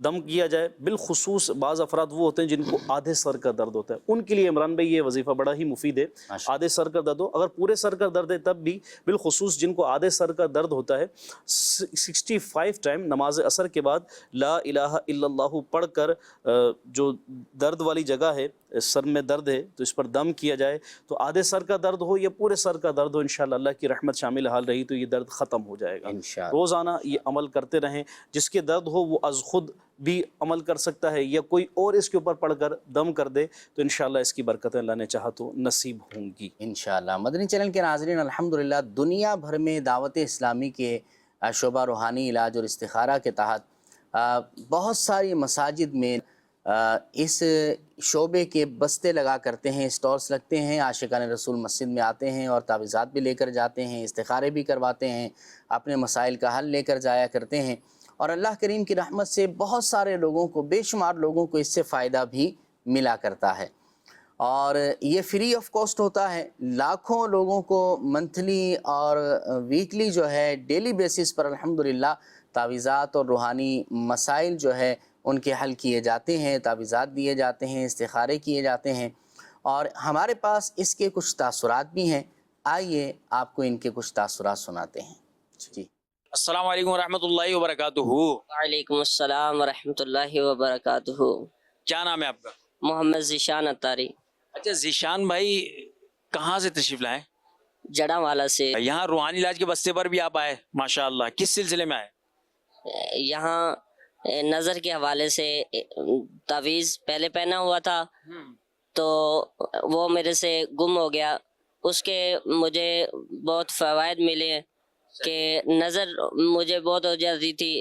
دم کیا جائے۔ بالخصوص بعض افراد وہ ہوتے ہیں جن کو آدھے سر کا درد ہوتا ہے، ان کے لیے عمران بھائی یہ وظیفہ بڑا ہی مفید ہے۔ آدھے سر کا درد ہو، اگر پورے سر کا درد ہے تب بھی، بالخصوص جن کو آدھے سر کا درد ہوتا ہے 65 ٹائم نماز عصر کے بعد لا الہ الا اللہ پڑھ کر جو درد والی جگہ ہے، سر میں درد ہے تو اس پر دم کیا جائے، تو آدھے سر کا درد ہو یا پورے سر کا درد ہو، انشاءاللہ اللہ کی رحمت شامل حال رہی تو یہ درد ختم ہو جائے گا۔ روزانہ یہ عمل کرتے رہیں، جس کے درد ہو وہ از خود بھی عمل کر سکتا ہے یا کوئی اور اس کے اوپر پڑھ کر دم کر دے، تو انشاءاللہ اس کی برکتیں اللہ نے چاہا تو نصیب ہوں گی انشاءاللہ۔ مدنی چینل کے ناظرین، الحمدللہ دنیا بھر میں دعوت اسلامی کے شعبہ روحانی علاج اور استخارہ کے تحت بہت ساری مساجد میں اس شعبے کے بستے لگا کرتے ہیں، اسٹالس لگتے ہیں، عاشقان رسول مسجد میں آتے ہیں اور تعویذات بھی لے کر جاتے ہیں، استخارے بھی کرواتے ہیں، اپنے مسائل کا حل لے کر جایا کرتے ہیں، اور اللہ کریم کی رحمت سے بہت سارے لوگوں کو، بے شمار لوگوں کو اس سے فائدہ بھی ملا کرتا ہے، اور یہ فری آف کاسٹ ہوتا ہے۔ لاکھوں لوگوں کو منتھلی اور ویکلی جو ہے ڈیلی بیسس پر الحمدللہ تعویذات اور روحانی مسائل جو ہے ان کے حل کیے جاتے ہیں، تعویذات دیے جاتے ہیں، استخارے کیے جاتے ہیں، اور ہمارے پاس اس کے کچھ تاثرات بھی ہیں۔ آئیے آپ کو ان کے کچھ تاثرات سناتے ہیں۔ جی السلام علیکم ورحمۃ اللہ وبرکاتہ۔ وعلیکم السلام ورحمۃ اللہ وبرکاتہ۔ کیا نام ہے آپ کا؟ محمد ذیشان اتاری۔ اچھا ذیشان بھائی، کہاں سے تشریف لائے؟ جڑا والا سے۔ یہاں روحانی علاج کے بستے پر بھی آپ آئے، ماشاءاللہ، کس سلسلے میں آئے؟ یہاں نظر کے حوالے سے تعویذ پہلے پہنا ہوا تھا تو وہ میرے سے گم ہو گیا، اس کے مجھے بہت فوائد ملے کہ نظر مجھے بہت ہو جاتی تھی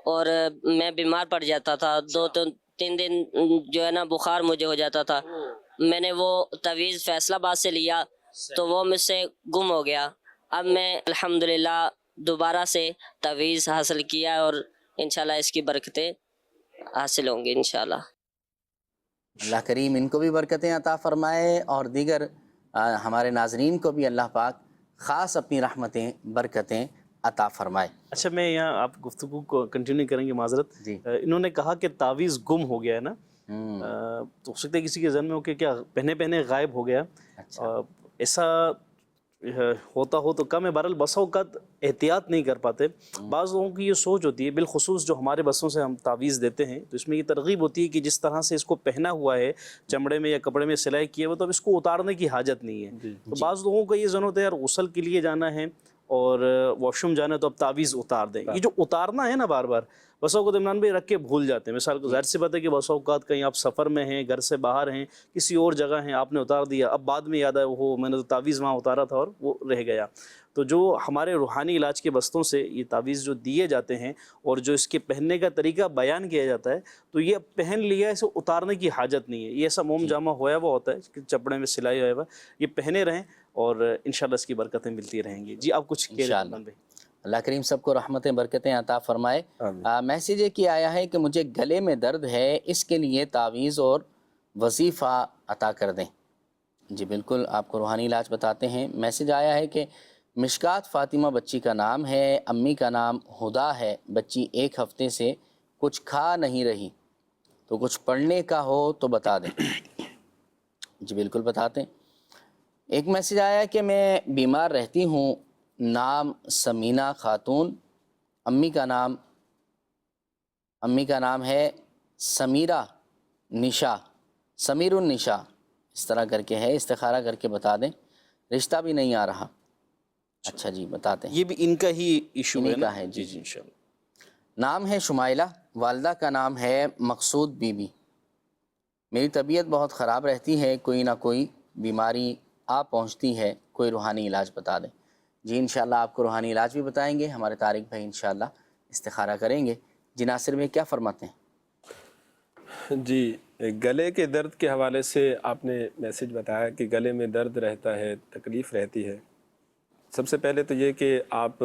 اور میں بیمار پڑ جاتا تھا، 2-3 دن جو ہے نا بخار مجھے ہو جاتا تھا۔ میں نے وہ تعویذ فیصل آباد سے لیا تو وہ مجھ سے گم ہو گیا۔ اب میں الحمدللہ دوبارہ سے تعویذ حاصل کیا اور انشاءاللہ اس کی برکتیں حاصل ہوں گی انشاءاللہ۔ اللہ کریم ان کو بھی برکتیں عطا فرمائے اور دیگر ہمارے ناظرین کو بھی اللہ پاک خاص اپنی رحمتیں برکتیں عطا فرمائے۔ اچھا، میں یہاں آپ گفتگو کو کنٹینیو کریں گے، معذرت، انہوں نے کہا کہ تعویذ گم ہو گیا ہے نا، تو ہو سکتا ہے کسی کے ذہن میں ہو کہ کیا پہنے غائب ہو گیا، ایسا ہوتا ہو تو کم ہے۔ بہرحال بسا اوقات احتیاط نہیں کر پاتے، بعض لوگوں کی یہ سوچ ہوتی ہے، بالخصوص جو ہمارے بسوں سے ہم تعویذ دیتے ہیں تو اس میں یہ ترغیب ہوتی ہے کہ جس طرح سے اس کو پہنا ہوا ہے، چمڑے میں یا کپڑے میں سلائی کیے ہوئے، تو اب اس کو اتارنے کی حاجت نہیں ہے۔ تو بعض لوگوں کا یہ ذہن ہوتا ہے یار غسل کے لیے جانا ہے اور واش روم جانا ہے تو اب تعویذ اتار دیں. یہ جو اتارنا ہے نا بار بار، بس اوقات عمران بھائی رکھ کے بھول جاتے ہیں. مثال کو ظاہر سی بات ہے کہ بس اوقات کہیں آپ سفر میں ہیں، گھر سے باہر ہیں، کسی اور جگہ ہیں، آپ نے اتار دیا، اب بعد میں یاد آیا وہ میں نے تو تعویذ وہاں اتارا تھا اور وہ رہ گیا. تو جو ہمارے روحانی علاج کے بستوں سے یہ تعویذ جو دیے جاتے ہیں اور جو اس کے پہننے کا طریقہ بیان کیا جاتا ہے، تو یہ اب پہن لیا، اسے اتارنے کی حاجت نہیں ہے. یہ ایسا موم جامہ ہوا ہوا ہوتا ہے کہ چپڑے میں سلائی ہوا ہوا، یہ پہنے رہیں اور انشاءاللہ اس کی برکتیں ملتی رہیں گی. جی آپ کچھ کہہ رہے ہیں بھائی. اللہ کریم سب کو رحمتیں برکتیں عطا فرمائے. میسیج یہ کہ آیا ہے کہ مجھے گلے میں درد ہے، اس کے لیے تعویذ اور وظیفہ عطا کر دیں. جی بالکل آپ کو روحانی علاج بتاتے ہیں. میسیج آیا ہے کہ مشکات فاطمہ بچی کا نام ہے، امی کا نام ہدا ہے، بچی 1 ہفتے سے کچھ کھا نہیں رہی، تو کچھ پڑھنے کا ہو تو بتا دیں. جی بالکل بتاتے ہیں. ایک میسیج آیا ہے کہ میں بیمار رہتی ہوں، نام سمینہ خاتون، امی کا نام ہے سمیرہ نشا، سمیر النشا، اس طرح کر کے ہے. استخارہ کر کے بتا دیں. رشتہ بھی نہیں آ رہا. اچھا جی بتاتے ہیں. یہ بھی ان کا ہی ایشو ہے نا؟ ہے. جی انشاءاللہ. نام ہے شمائلہ، والدہ کا نام ہے مقصود بی بی. میری طبیعت بہت خراب رہتی ہے، کوئی نہ کوئی بیماری آ پہنچتی ہے، کوئی روحانی علاج بتا دیں. جی انشاءاللہ آپ کو روحانی علاج بھی بتائیں گے. ہمارے طارق بھائی انشاءاللہ استخارہ کریں گے. جی ناصر میں کیا فرماتے ہیں؟ جی گلے کے درد کے حوالے سے آپ نے میسج بتایا کہ گلے میں درد رہتا ہے، تکلیف رہتی ہے. سب سے پہلے تو یہ کہ آپ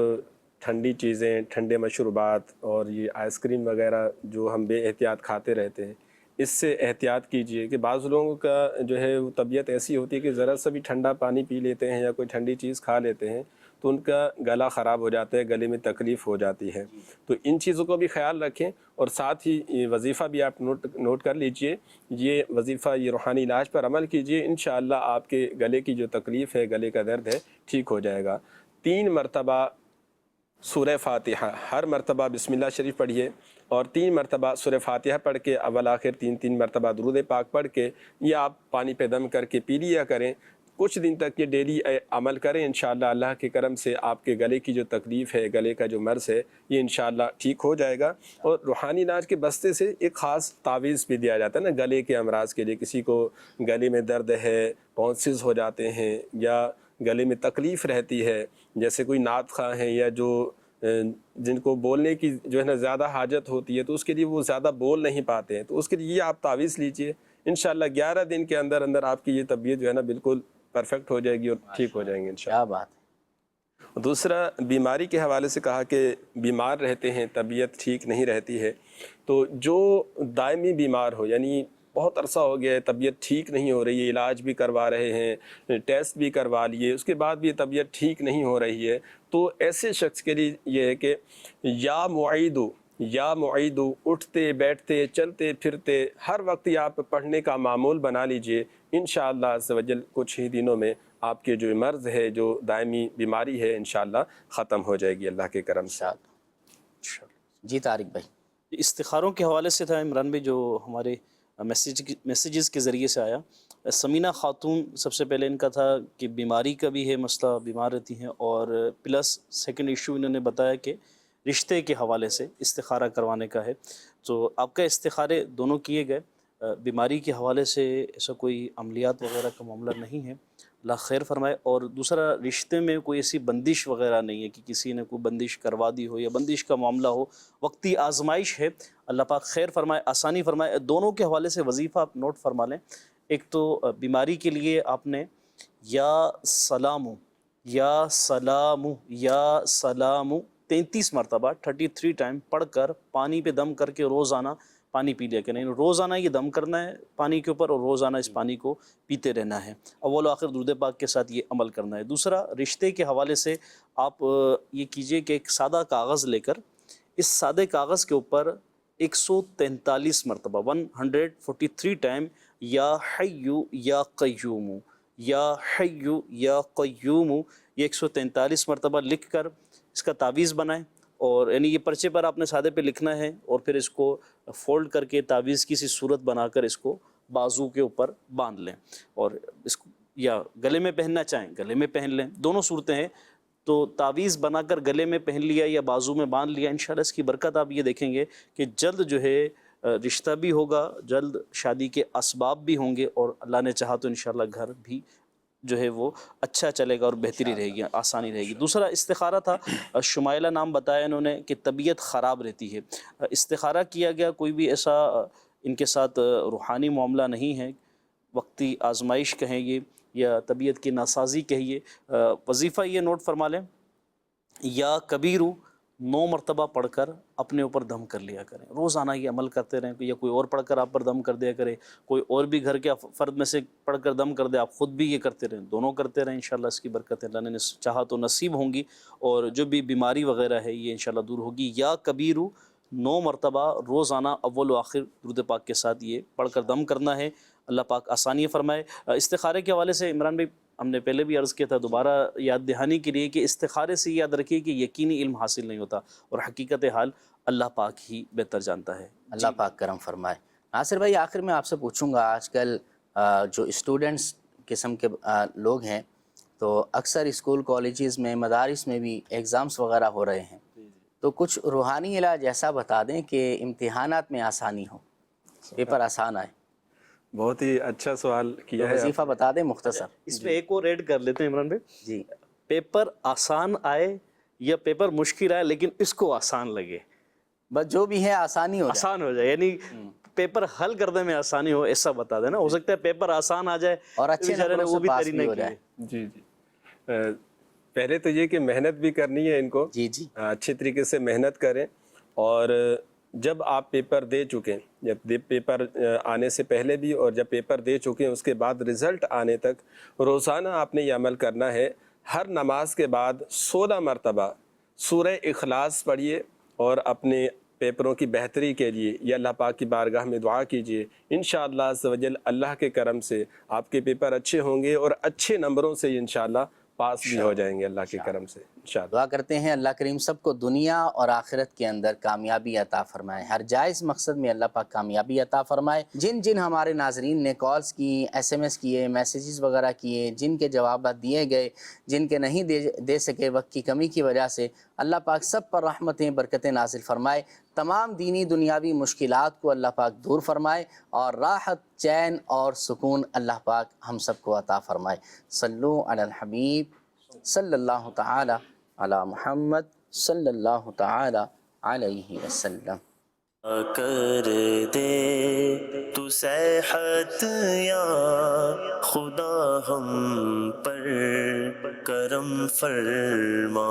ٹھنڈی چیزیں، ٹھنڈے مشروبات اور یہ آئس کریم وغیرہ جو ہم بے احتیاط کھاتے رہتے ہیں، اس سے احتیاط کیجئے. کہ بعض لوگوں کا جو ہے وہ طبیعت ایسی ہوتی ہے کہ ذرا سا بھی ٹھنڈا پانی پی لیتے ہیں یا کوئی ٹھنڈی چیز کھا لیتے ہیں تو ان کا گلا خراب ہو جاتا ہے، گلے میں تکلیف ہو جاتی ہے. تو ان چیزوں کو بھی خیال رکھیں. اور ساتھ ہی یہ وظیفہ بھی آپ نوٹ کر لیجئے. یہ وظیفہ، یہ روحانی علاج پر عمل کیجئے، انشاءاللہ آپ کے گلے کی جو تکلیف ہے، گلے کا درد ہے، ٹھیک ہو جائے گا. 3 مرتبہ سورہ فاتحہ، ہر مرتبہ بسم اللہ شریف پڑھیے اور 3 مرتبہ سورہ فاتحہ پڑھ کے اول آخر 3 مرتبہ درود پاک پڑھ کے یہ آپ پانی پہ دم کر کے پی لیا کریں. کچھ دن تک یہ ڈیلی عمل کریں. انشاءاللہ اللہ کے کرم سے آپ کے گلے کی جو تکلیف ہے، گلے کا جو مرض ہے، یہ انشاءاللہ ٹھیک ہو جائے گا. اور روحانی علاج کے بستے سے ایک خاص تعویذ بھی دیا جاتا ہے نا گلے کے امراض کے لیے. کسی کو گلے میں درد ہے، ٹونسلز ہو جاتے ہیں یا گلے میں تکلیف رہتی ہے، جیسے کوئی نعت خواہ ہیں یا جو جن کو بولنے کی جو ہے نا زیادہ حاجت ہوتی ہے، تو اس کے لیے وہ زیادہ بول نہیں پاتے ہیں، تو اس کے لیے یہ آپ تعویذ لیجئے. انشاءاللہ 11 دن کے اندر اندر آپ کی یہ طبیعت جو ہے نا بالکل پرفیکٹ ہو جائے گی اور ٹھیک ہو جائیں گے انشاءاللہ. کیا بات ہے. دوسرا، بیماری کے حوالے سے کہا کہ بیمار رہتے ہیں، طبیعت ٹھیک نہیں رہتی ہے. تو جو دائمی بیمار ہو، یعنی بہت عرصہ ہو گیا ہے، طبیعت ٹھیک نہیں ہو رہی ہے، علاج بھی کروا رہے ہیں، ٹیسٹ بھی کروا لیے، اس کے بعد بھی طبیعت ٹھیک نہیں ہو رہی ہے، تو ایسے شخص کے لیے یہ ہے کہ یا معیدو اٹھتے بیٹھتے چلتے پھرتے ہر وقت یہ آپ پڑھنے کا معمول بنا لیجئے. انشاءاللہ عز و جل کچھ ہی دنوں میں آپ کے جو مرض ہے، جو دائمی بیماری ہے، انشاءاللہ ختم ہو جائے گی اللہ کے کرم سے. جی طارق بھائی. استخاروں کے حوالے سے تھا عمران بھائی، جو ہمارے میسیجز کے ذریعے سے آیا. سمینہ خاتون، سب سے پہلے ان کا تھا کہ بیماری کا بھی ہے مسئلہ، بیمار رہتی ہیں، اور پلس سیکنڈ ایشو انہوں نے بتایا کہ رشتے کے حوالے سے استخارہ کروانے کا ہے. تو آپ کا استخارے دونوں کیے گئے. بیماری کے حوالے سے ایسا کوئی عملیات وغیرہ کا معاملہ نہیں ہے، اللہ خیر فرمائے. اور دوسرا، رشتے میں کوئی ایسی بندش وغیرہ نہیں ہے کہ کسی نے کوئی بندش کروا دی ہو یا بندش کا معاملہ ہو، وقتی آزمائش ہے. اللہ پاک خیر فرمائے، آسانی فرمائے. دونوں کے حوالے سے وظیفہ آپ نوٹ فرما لیں. ایک تو بیماری کے لیے آپ نے یا سلامو یا سلامو یا سلامو 33 مرتبہ 33 ٹائم پڑھ کر پانی پہ دم کر کے روزانہ پانی پی لیا کریں. روزانہ یہ دم کرنا ہے پانی کے اوپر اور روزانہ اس پانی کو پیتے رہنا ہے. اول و آخر درود پاک کے ساتھ یہ عمل کرنا ہے. دوسرا، رشتے کے حوالے سے آپ یہ کیجئے کہ ایک سادہ کاغذ لے کر اس سادے کاغذ کے اوپر 143 مرتبہ 143 ٹائم یا حیو یا قیوم، یا حیو یا قیوم، یہ 143 مرتبہ لکھ کر اس کا تعویذ بنائیں. اور یعنی یہ پرچے پر آپ نے سادے پہ لکھنا ہے اور پھر اس کو فولڈ کر کے تعویذ کی سی صورت بنا کر اس کو بازو کے اوپر باندھ لیں. اور اس کو یا گلے میں پہننا چاہیں گلے میں پہن لیں، دونوں صورتیں ہیں. تو تعویذ بنا کر گلے میں پہن لیا یا بازو میں باندھ لیا، انشاءاللہ اس کی برکت آپ یہ دیکھیں گے کہ جلد جو ہے رشتہ بھی ہوگا، جلد شادی کے اسباب بھی ہوں گے، اور اللہ نے چاہا تو انشاءاللہ گھر بھی جو ہے وہ اچھا چلے گا اور بہتری رہے گی، آسانی رہے گی۔ دوسرا استخارہ تھا، شمائلہ نام بتایا انہوں نے کہ طبیعت خراب رہتی ہے، استخارہ کیا گیا، کوئی بھی ایسا ان کے ساتھ روحانی معاملہ نہیں ہے، وقتی آزمائش کہیں گے یا طبیعت کی ناسازی کہیے۔ وظیفہ یہ نوٹ فرما لیں، یا کبیرو 9 مرتبہ پڑھ کر اپنے اوپر دم کر لیا کریں، روزانہ یہ عمل کرتے رہیں، یا کوئی اور پڑھ کر آپ پر دم کر دیا کرے، کوئی اور بھی گھر کے فرد میں سے پڑھ کر دم کر دے، آپ خود بھی یہ کرتے رہیں، دونوں کرتے رہیں، انشاءاللہ اس کی برکت اللہ نے چاہا تو نصیب ہوں گی، اور جو بھی بیماری وغیرہ ہے یہ انشاءاللہ دور ہوگی۔ یا کبیرو 9 مرتبہ روزانہ اول و آخر درود پاک کے ساتھ یہ پڑھ کر دم کرنا ہے، اللہ پاک آسانی فرمائے۔ استخارے کے حوالے سے عمران بھائی ہم نے پہلے بھی عرض کیا تھا، دوبارہ یاد دہانی کے لیے کہ استخارے سے یاد رکھیے کہ یقینی علم حاصل نہیں ہوتا، اور حقیقت حال اللہ پاک ہی بہتر جانتا ہے۔ اللہ پاک کرم فرمائے۔ ناصر بھائی آخر میں آپ سے پوچھوں گا، آج کل جو اسٹوڈنٹس قسم کے لوگ ہیں تو اکثر اسکول کالجز میں مدارس میں بھی ایگزامس وغیرہ ہو رہے ہیں، تو کچھ روحانی علاج ایسا بتا دیں کہ امتحانات میں آسانی ہو، پیپر آسان آئے۔ بہت ہی اچھا سوال کیا ہے، وظیفہ بتا دیں مختصر۔ اس میں ایک اور ایڈ کر لیتے ہیں عمران بھائی جی، پیپر آسان آئے یا پیپر مشکل آئے لیکن اس کو آسان لگے، بس جو بھی ہے آسانی ہو جائے، آسان ہو جائے، یعنی پیپر حل کرنے میں آسانی ہو، ایسا بتا دینا۔ ہو سکتا ہے پیپر آسان آ جائے اور اچھے نمبروں سے پاس بھی ہو جائے۔ جی جی، پہلے تو یہ کہ محنت بھی کرنی ہے ان کو، جی جی، اچھے طریقے سے محنت کریں، اور جب آپ پیپر دے چکیں، جب پیپر آنے سے پہلے بھی اور جب پیپر دے چکیں اس کے بعد رزلٹ آنے تک روزانہ آپ نے یہ عمل کرنا ہے، ہر نماز کے بعد 16 مرتبہ سورہ اخلاص پڑھیے، اور اپنے پیپروں کی بہتری کے لیے یہ اللہ پاک کی بارگاہ میں دعا کیجیے، انشاءاللہ عز و جل اللہ کے کرم سے آپ کے پیپر اچھے ہوں گے، اور اچھے نمبروں سے انشاءاللہ پاس بھی ہو جائیں گے اللہ کے کرم سے انشاءاللہ۔ دعا کرتے ہیں اللہ کریم سب کو دنیا اور آخرت کے اندر کامیابی عطا فرمائے، ہر جائز مقصد میں اللہ پاک کامیابی عطا فرمائے۔ جن جن ہمارے ناظرین نے کالز کی، SMS کیے، میسیجز وغیرہ کیے، جن کے جوابات دیے گئے، جن کے نہیں دے سکے وقت کی کمی کی وجہ سے، اللہ پاک سب پر رحمتیں برکتیں نازل فرمائے، تمام دینی دنیاوی مشکلات کو اللہ پاک دور فرمائے، اور راحت، چین اور سکون اللہ پاک ہم سب کو عطا فرمائے۔ صلو علی الحبیب صلی اللہ تعالی علی محمد صلی اللہ تعالی علیہ وسلم۔ کر دے تو صحت یا خدا ہم پر کرم فرما۔